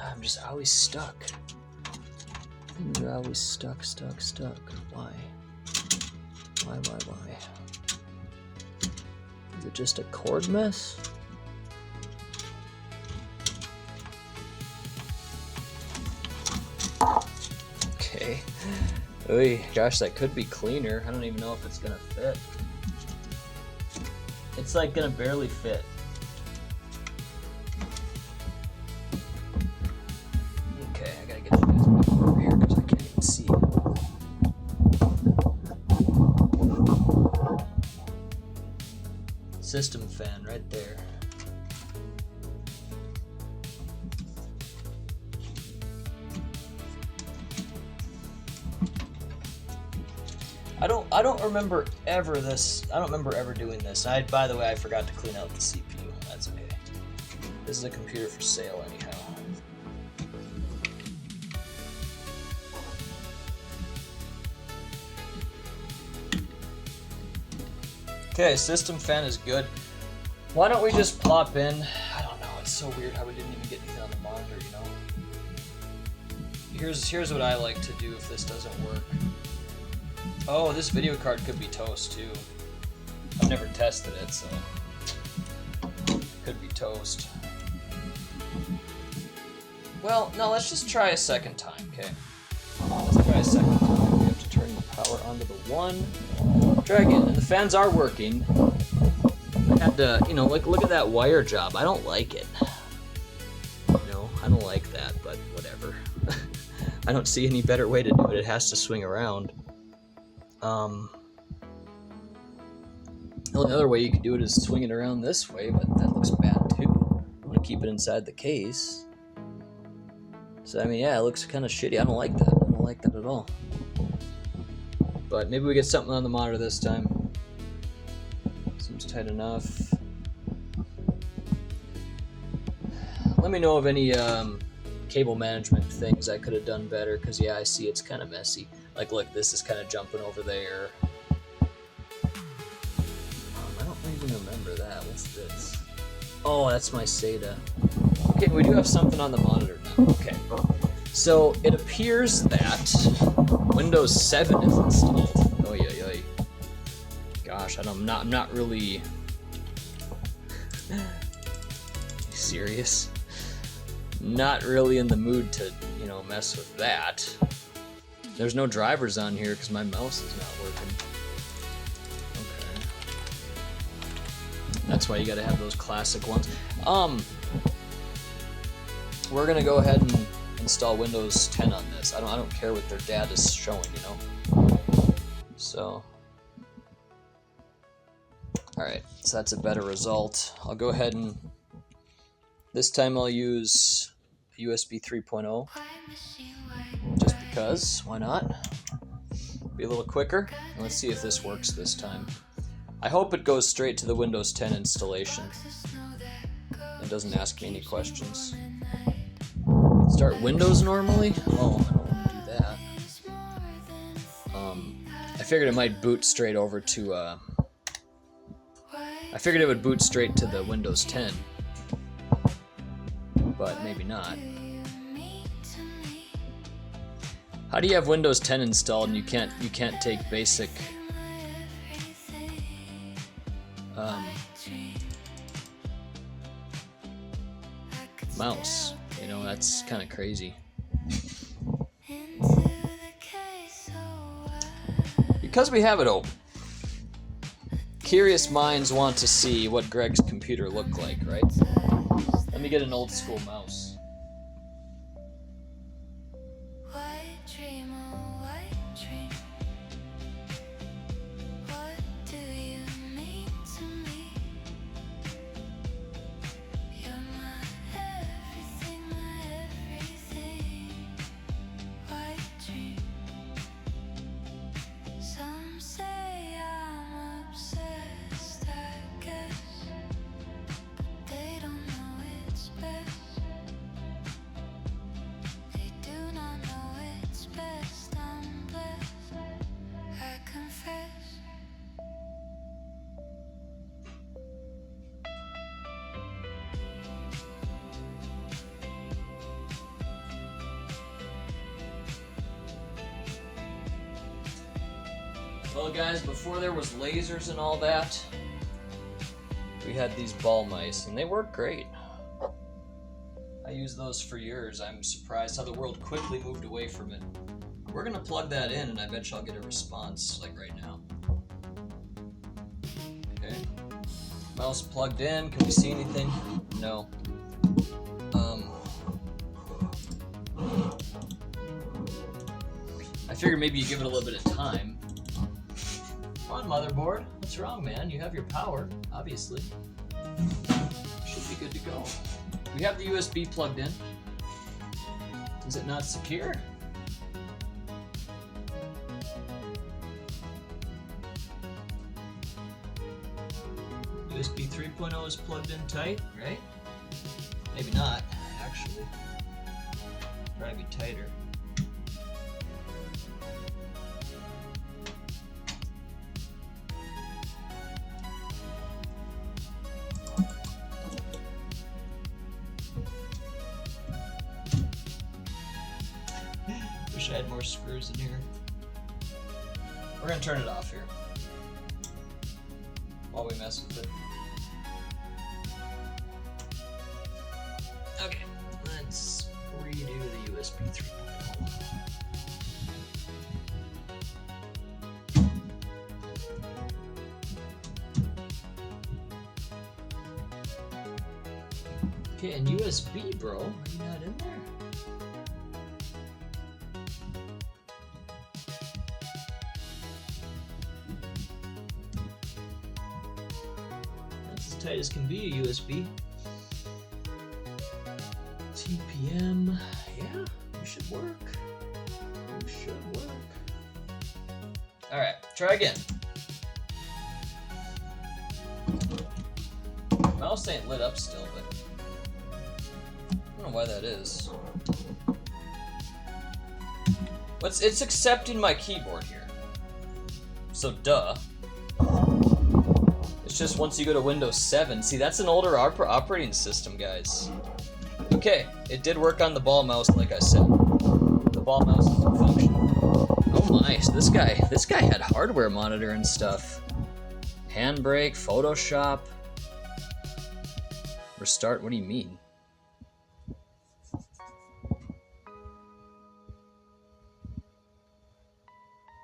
I'm just always stuck. Things are always stuck. Why? Why? Is it just a cord mess? Okay. Oy, gosh, that could be cleaner. I don't even know if it's gonna fit. It's like gonna barely fit. Okay, I gotta get you guys back over here because I can't even see. System fan right there. I don't remember ever this. I don't remember ever doing this. By the way, I forgot to clean out the CPU. That's okay. This is a computer for sale anyhow. Okay, system fan is good. Why don't we just plop in? I don't know. It's so weird how we didn't even get anything on the monitor, you know? Here's what I like to do if this doesn't work. Oh, this video card could be toast too. I've never tested it, so could be toast. Well, no, let's just try a second time, okay? Let's try a second time. We have to turn the power onto the one. Try again, and the fans are working. I had to, you know, look at that wire job. I don't like it. No, I don't like that, but whatever. I don't see any better way to do it. It has to swing around. The only other way you could do it is swing it around this way, but that looks bad too. I want to keep it inside the case. So, I mean, yeah, it looks kind of shitty. I don't like that. I don't like that at all. But maybe we get something on the monitor this time. Seems tight enough. Let me know of any cable management things I could have done better, because yeah, I see it's kind of messy. Like, look, this is kind of jumping over there. I don't even remember that. What's this? Oh, that's my SATA. Okay, we do have something on the monitor now. Okay. So, it appears that Windows 7 is installed. Oy, oy, oy. Gosh, I'm not really... serious? Not really in the mood to, you know, mess with that. There's no drivers on here because my mouse is not working. Okay. That's why you gotta have those classic ones. we're gonna go ahead and install Windows 10 on this. I don't care what their data is showing, you know. So, all right, so that's a better result. I'll go ahead and this time I'll use USB 3.0, just because. Why not? Be a little quicker. And let's see if this works this time. I hope it goes straight to the Windows 10 installation. It doesn't ask me any questions. Start Windows normally? Oh, I don't want to do that. I figured it might boot straight over to, I figured it would boot straight to the Windows 10. But maybe not. How do you have Windows 10 installed and you can't take basic mouse? You know, that's kind of crazy. Because we have it open, curious minds want to see what Greg's computer looked like, right? Let me get an old school mouse. Well guys, before there was lasers and all that, we had these ball mice, and they work great. I used those for years. I'm surprised how the world quickly moved away from it. We're gonna plug that in, and I bet you I'll get a response, like right now. Okay. Mouse plugged in, can we see anything? No. I figured maybe you give it a little bit of time. Come on, motherboard. What's wrong, man? You have your power, obviously. Should be good to go. We have the USB plugged in. Is it not secure? USB 3.0 is plugged in tight, right? Maybe not, actually. Try to be tighter. Wish I had more screws in here. We're gonna turn it off here while we mess with it. Okay, let's redo the USB 3.0. Okay, and USB, bro, are you not in there? Tight as can be, a USB. TPM, yeah, we should work. We should work. All right, try again. Mouse ain't lit up still, but I don't know why that is. It's accepting my keyboard here. So duh. It's just once you go to Windows 7. See, that's an older operating system, guys. Okay, it did work on the ball mouse, like I said. The ball mouse is in function. Oh my, so this guy had hardware monitor and stuff. Handbrake, Photoshop. Restart, what do you mean?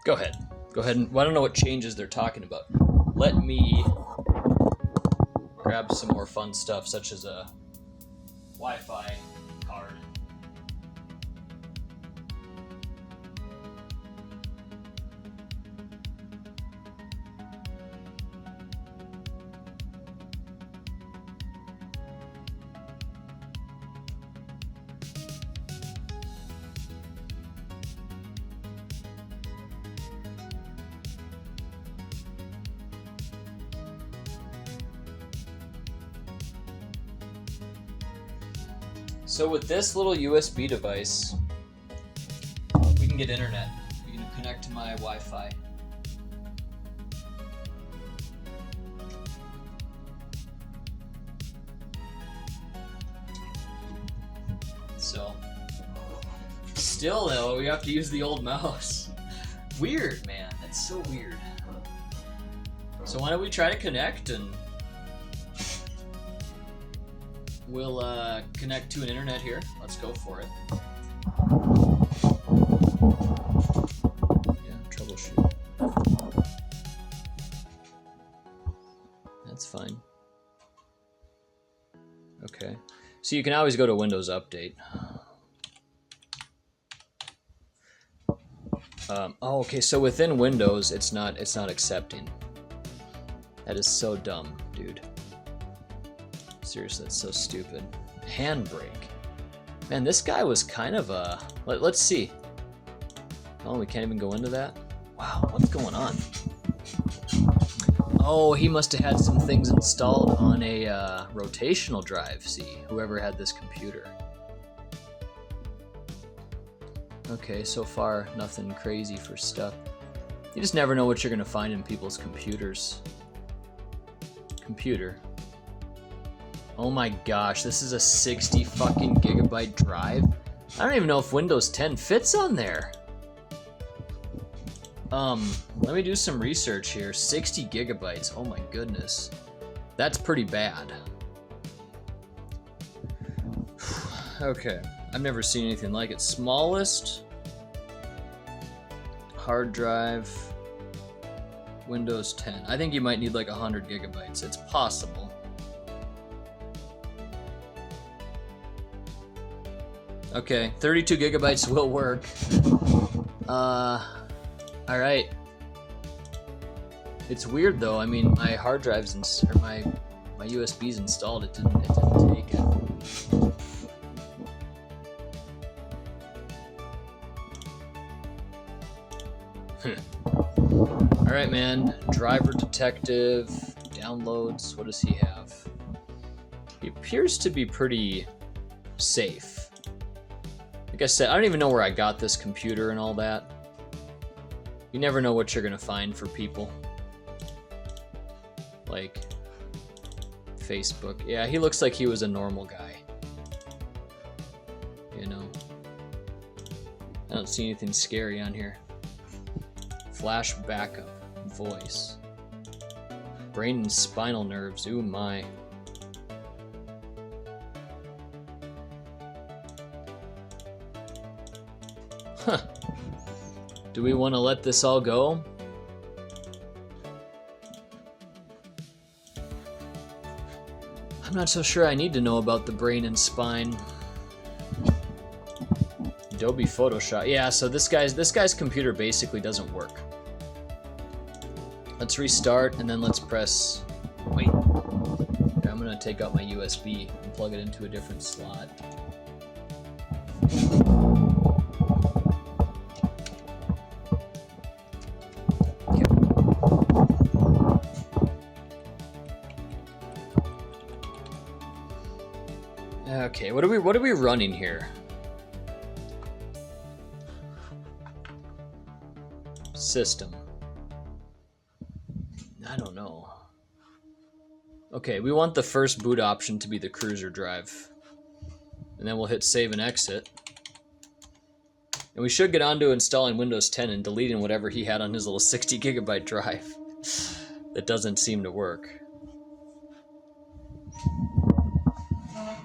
Go ahead. Go ahead and, well, I don't know what changes they're talking about. Let me grab some more fun stuff, such as a Wi-Fi hard. So with this little USB device, we can get internet. We can connect to my Wi-Fi. So, still though, we have to use the old mouse. Weird, man. That's so weird. So why don't we try to connect and we'll connect to an internet here. Let's go for it. Yeah, troubleshoot. That's fine. Okay. So you can always go to Windows Update. Oh, okay. So within Windows, it's not accepting. That is so dumb, dude. Seriously, that's so stupid. Handbrake. Man, this guy was kind of a... Let's see. Oh, we can't even go into that? Wow, what's going on? Oh, he must have had some things installed on a rotational drive, see, whoever had this computer. Okay, so far, nothing crazy for stuff. You just never know what you're going to find in people's computers. Computer. Oh my gosh, this is a 60 fucking gigabyte drive? I don't even know if Windows 10 fits on there. Let me do some research here. 60 gigabytes, oh my goodness. That's pretty bad. Okay, I've never seen anything like it. Smallest hard drive, Windows 10. I think you might need like 100 gigabytes. It's possible. Okay, 32 gigabytes will work. Alright. It's weird though, I mean, my hard drives or my USB's installed, it didn't take it. Alright man, driver detective, downloads, what does he have? He appears to be pretty safe. Like I said, I don't even know where I got this computer and all that. You never know what you're gonna find for people. Like Facebook. Yeah, he looks like he was a normal guy. You know. I don't see anything scary on here. Flash backup. Voice. Brain and spinal nerves. Ooh my. Huh. Do we want to let this all go? I'm not so sure I need to know about the brain and spine. Adobe Photoshop. Yeah, so this guy's computer basically doesn't work. Let's restart and then let's press wait. Okay, I'm gonna take out my USB and plug it into a different slot. Okay, what are we running here? System. I don't know. Okay, we want the first boot option to be the cruiser drive. And then we'll hit save and exit. And we should get on to installing Windows 10 and deleting whatever he had on his little 60 gigabyte drive that doesn't seem to work.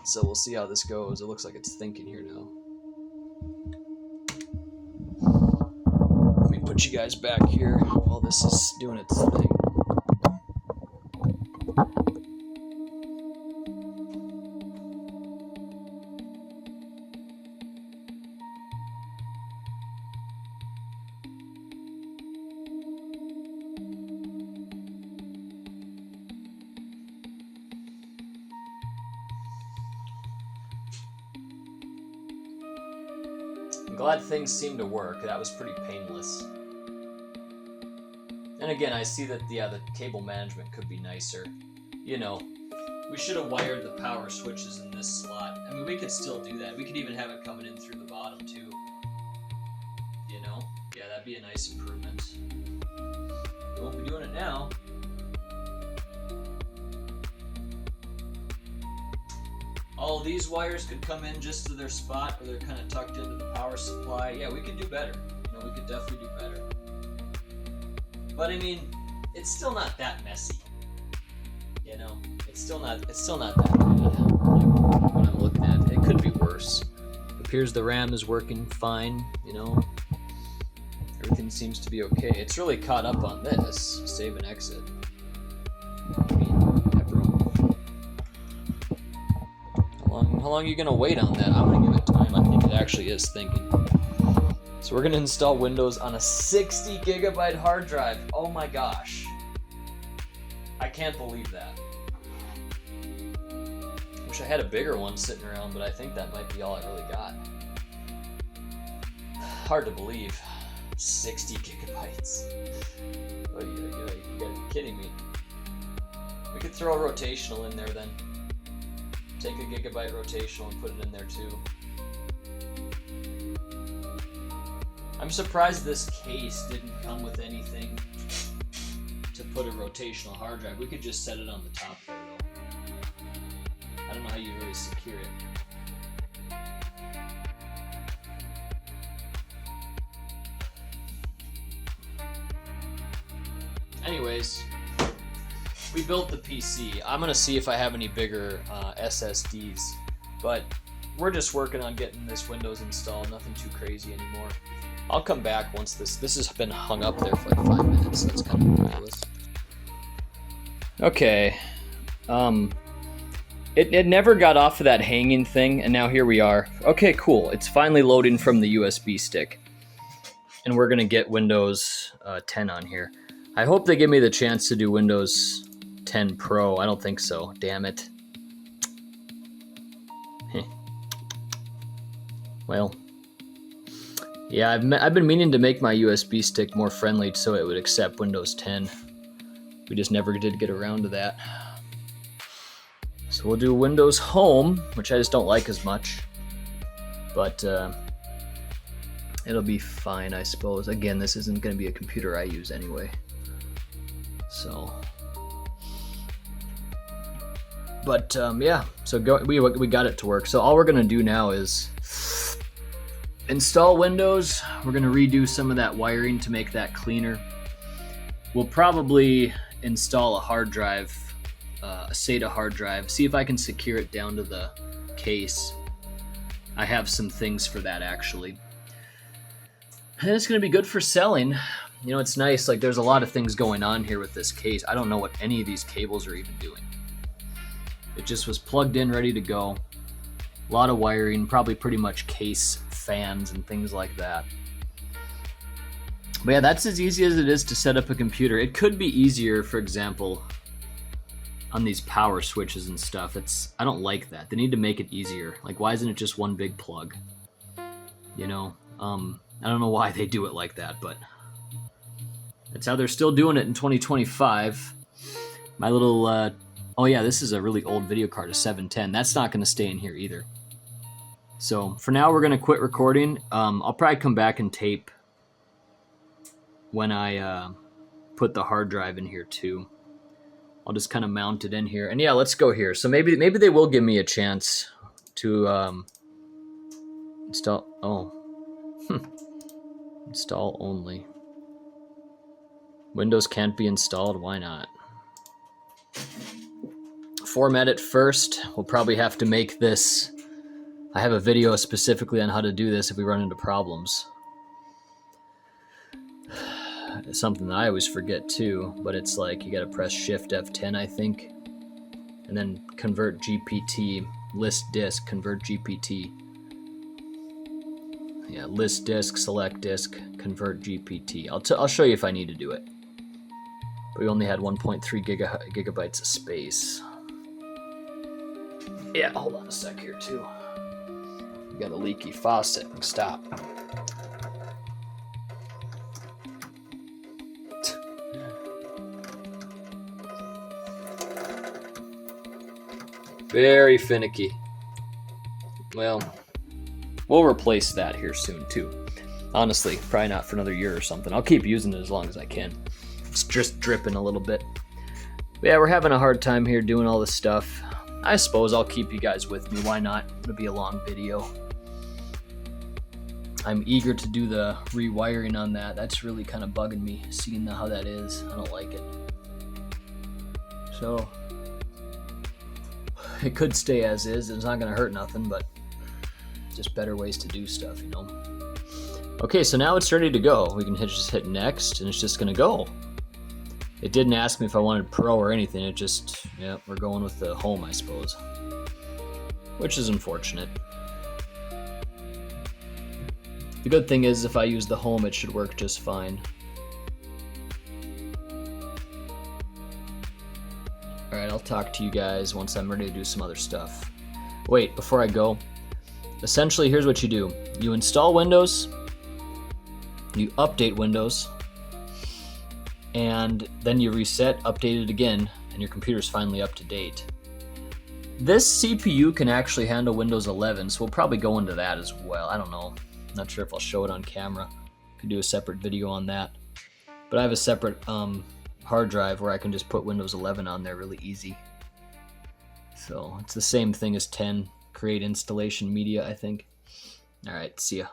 So we'll see how this goes. It looks like it's thinking here now. Let me put you guys back here while this is doing its thing. I'm glad things seem to work. That was pretty painless. And again, I see that, yeah, the cable management could be nicer. You know, we should have wired the power switches in this slot. I mean, we could still do that. We could even have it coming in through the bottom, too. You know? Yeah, that'd be a nice improvement. We won't be doing it now. All of these wires could come in just to their spot where they're kind of tucked into the power supply. Yeah, we could do better. You know, we could definitely do better. But I mean, it's still not that messy. You know, it's still not that bad. Like when I'm looking at it, it could be worse. It appears the RAM is working fine. You know, everything seems to be okay. It's really caught up on this. Save and exit. I mean, how long are you gonna wait on that? I'm gonna give it time. I think it actually is thinking. So we're gonna install Windows on a 60 gigabyte hard drive. Oh my gosh. I can't believe that. Wish I had a bigger one sitting around, but I think that might be all I really got. Hard to believe. 60 gigabytes. Oh, you gotta be kidding me. We could throw a rotational in there then. Take a gigabyte rotational and put it in there too. I'm surprised this case didn't come with anything to put a rotational hard drive. We could just set it on the top there though. I don't know how you really secure it. Anyways, we built the PC. I'm gonna see if I have any bigger SSDs, but we're just working on getting this Windows installed. Nothing too crazy anymore. I'll come back once this has been hung up there for like 5 minutes. So that's kind of ridiculous. Okay, it never got off of that hanging thing, and now here we are. Okay, cool. It's finally loading from the USB stick, and we're gonna get Windows 10 on here. I hope they give me the chance to do Windows 10 Pro. I don't think so. Damn it. Well, yeah, I've been meaning to make my USB stick more friendly so it would accept Windows 10. We just never did get around to that. So we'll do Windows Home, which I just don't like as much. But it'll be fine, I suppose. Again, this isn't going to be a computer I use anyway. So... But yeah, so we got it to work. So all we're gonna do now is install Windows. We're gonna redo some of that wiring to make that cleaner. We'll probably install a hard drive, a SATA hard drive. See if I can secure it down to the case. I have some things for that actually, and it's gonna be good for selling. You know, it's nice. Like there's a lot of things going on here with this case. I don't know what any of these cables are even doing. It just was plugged in, ready to go. A lot of wiring, probably pretty much case fans and things like that. But yeah, that's as easy as it is to set up a computer. It could be easier, for example, on these power switches and stuff. I don't like that. They need to make it easier. Like, why isn't it just one big plug? You know, I don't know why they do it like that, but that's how they're still doing it in 2025. My little, oh yeah, this is a really old video card, a 710. That's not going to stay in here either. So for now, we're going to quit recording. I'll probably come back and tape when I put the hard drive in here too. I'll just kind of mount it in here. And yeah, let's go here. So maybe they will give me a chance to install. Oh, install only. Windows can't be installed. Why not? Format it first. We'll probably have to make this. I have a video specifically on how to do this if we run into problems. It's something that I always forget too, but it's like you gotta press Shift F10, I think, and then convert GPT, list disk, convert GPT. Yeah, list disk, select disk, convert GPT. I'll show you if I need to do it. But we only had 1.3 gigabytes of space. Yeah, hold on a sec here too. You got a leaky faucet. Stop. Very finicky. Well, we'll replace that here soon too. Honestly, probably not for another year or something. I'll keep using it as long as I can. It's just dripping a little bit. But yeah, we're having a hard time here doing all this stuff. I suppose I'll keep you guys with me. Why not? It'll be a long video. I'm eager to do the rewiring on that. That's really kind of bugging me, seeing how that is. I don't like it. So it could stay as is. It's not going to hurt nothing, but just better ways to do stuff, you know. Okay, so now it's ready to go. We can just hit next, and it's just going to go. It didn't ask me if I wanted Pro or anything. It just, yeah, we're going with the Home, I suppose. Which is unfortunate. The good thing is if I use the Home, it should work just fine. Alright, I'll talk to you guys once I'm ready to do some other stuff. Wait, before I go, essentially here's what you do. You install Windows, you update Windows, and then you reset, update it again, and your computer's finally up to date. This CPU can actually handle Windows 11, so we'll probably go into that as well. I don't know. Not sure if I'll show it on camera. Could do a separate video on that. But I have a separate hard drive where I can just put Windows 11 on there really easy. So it's the same thing as 10, create installation media, I think. All right, see ya.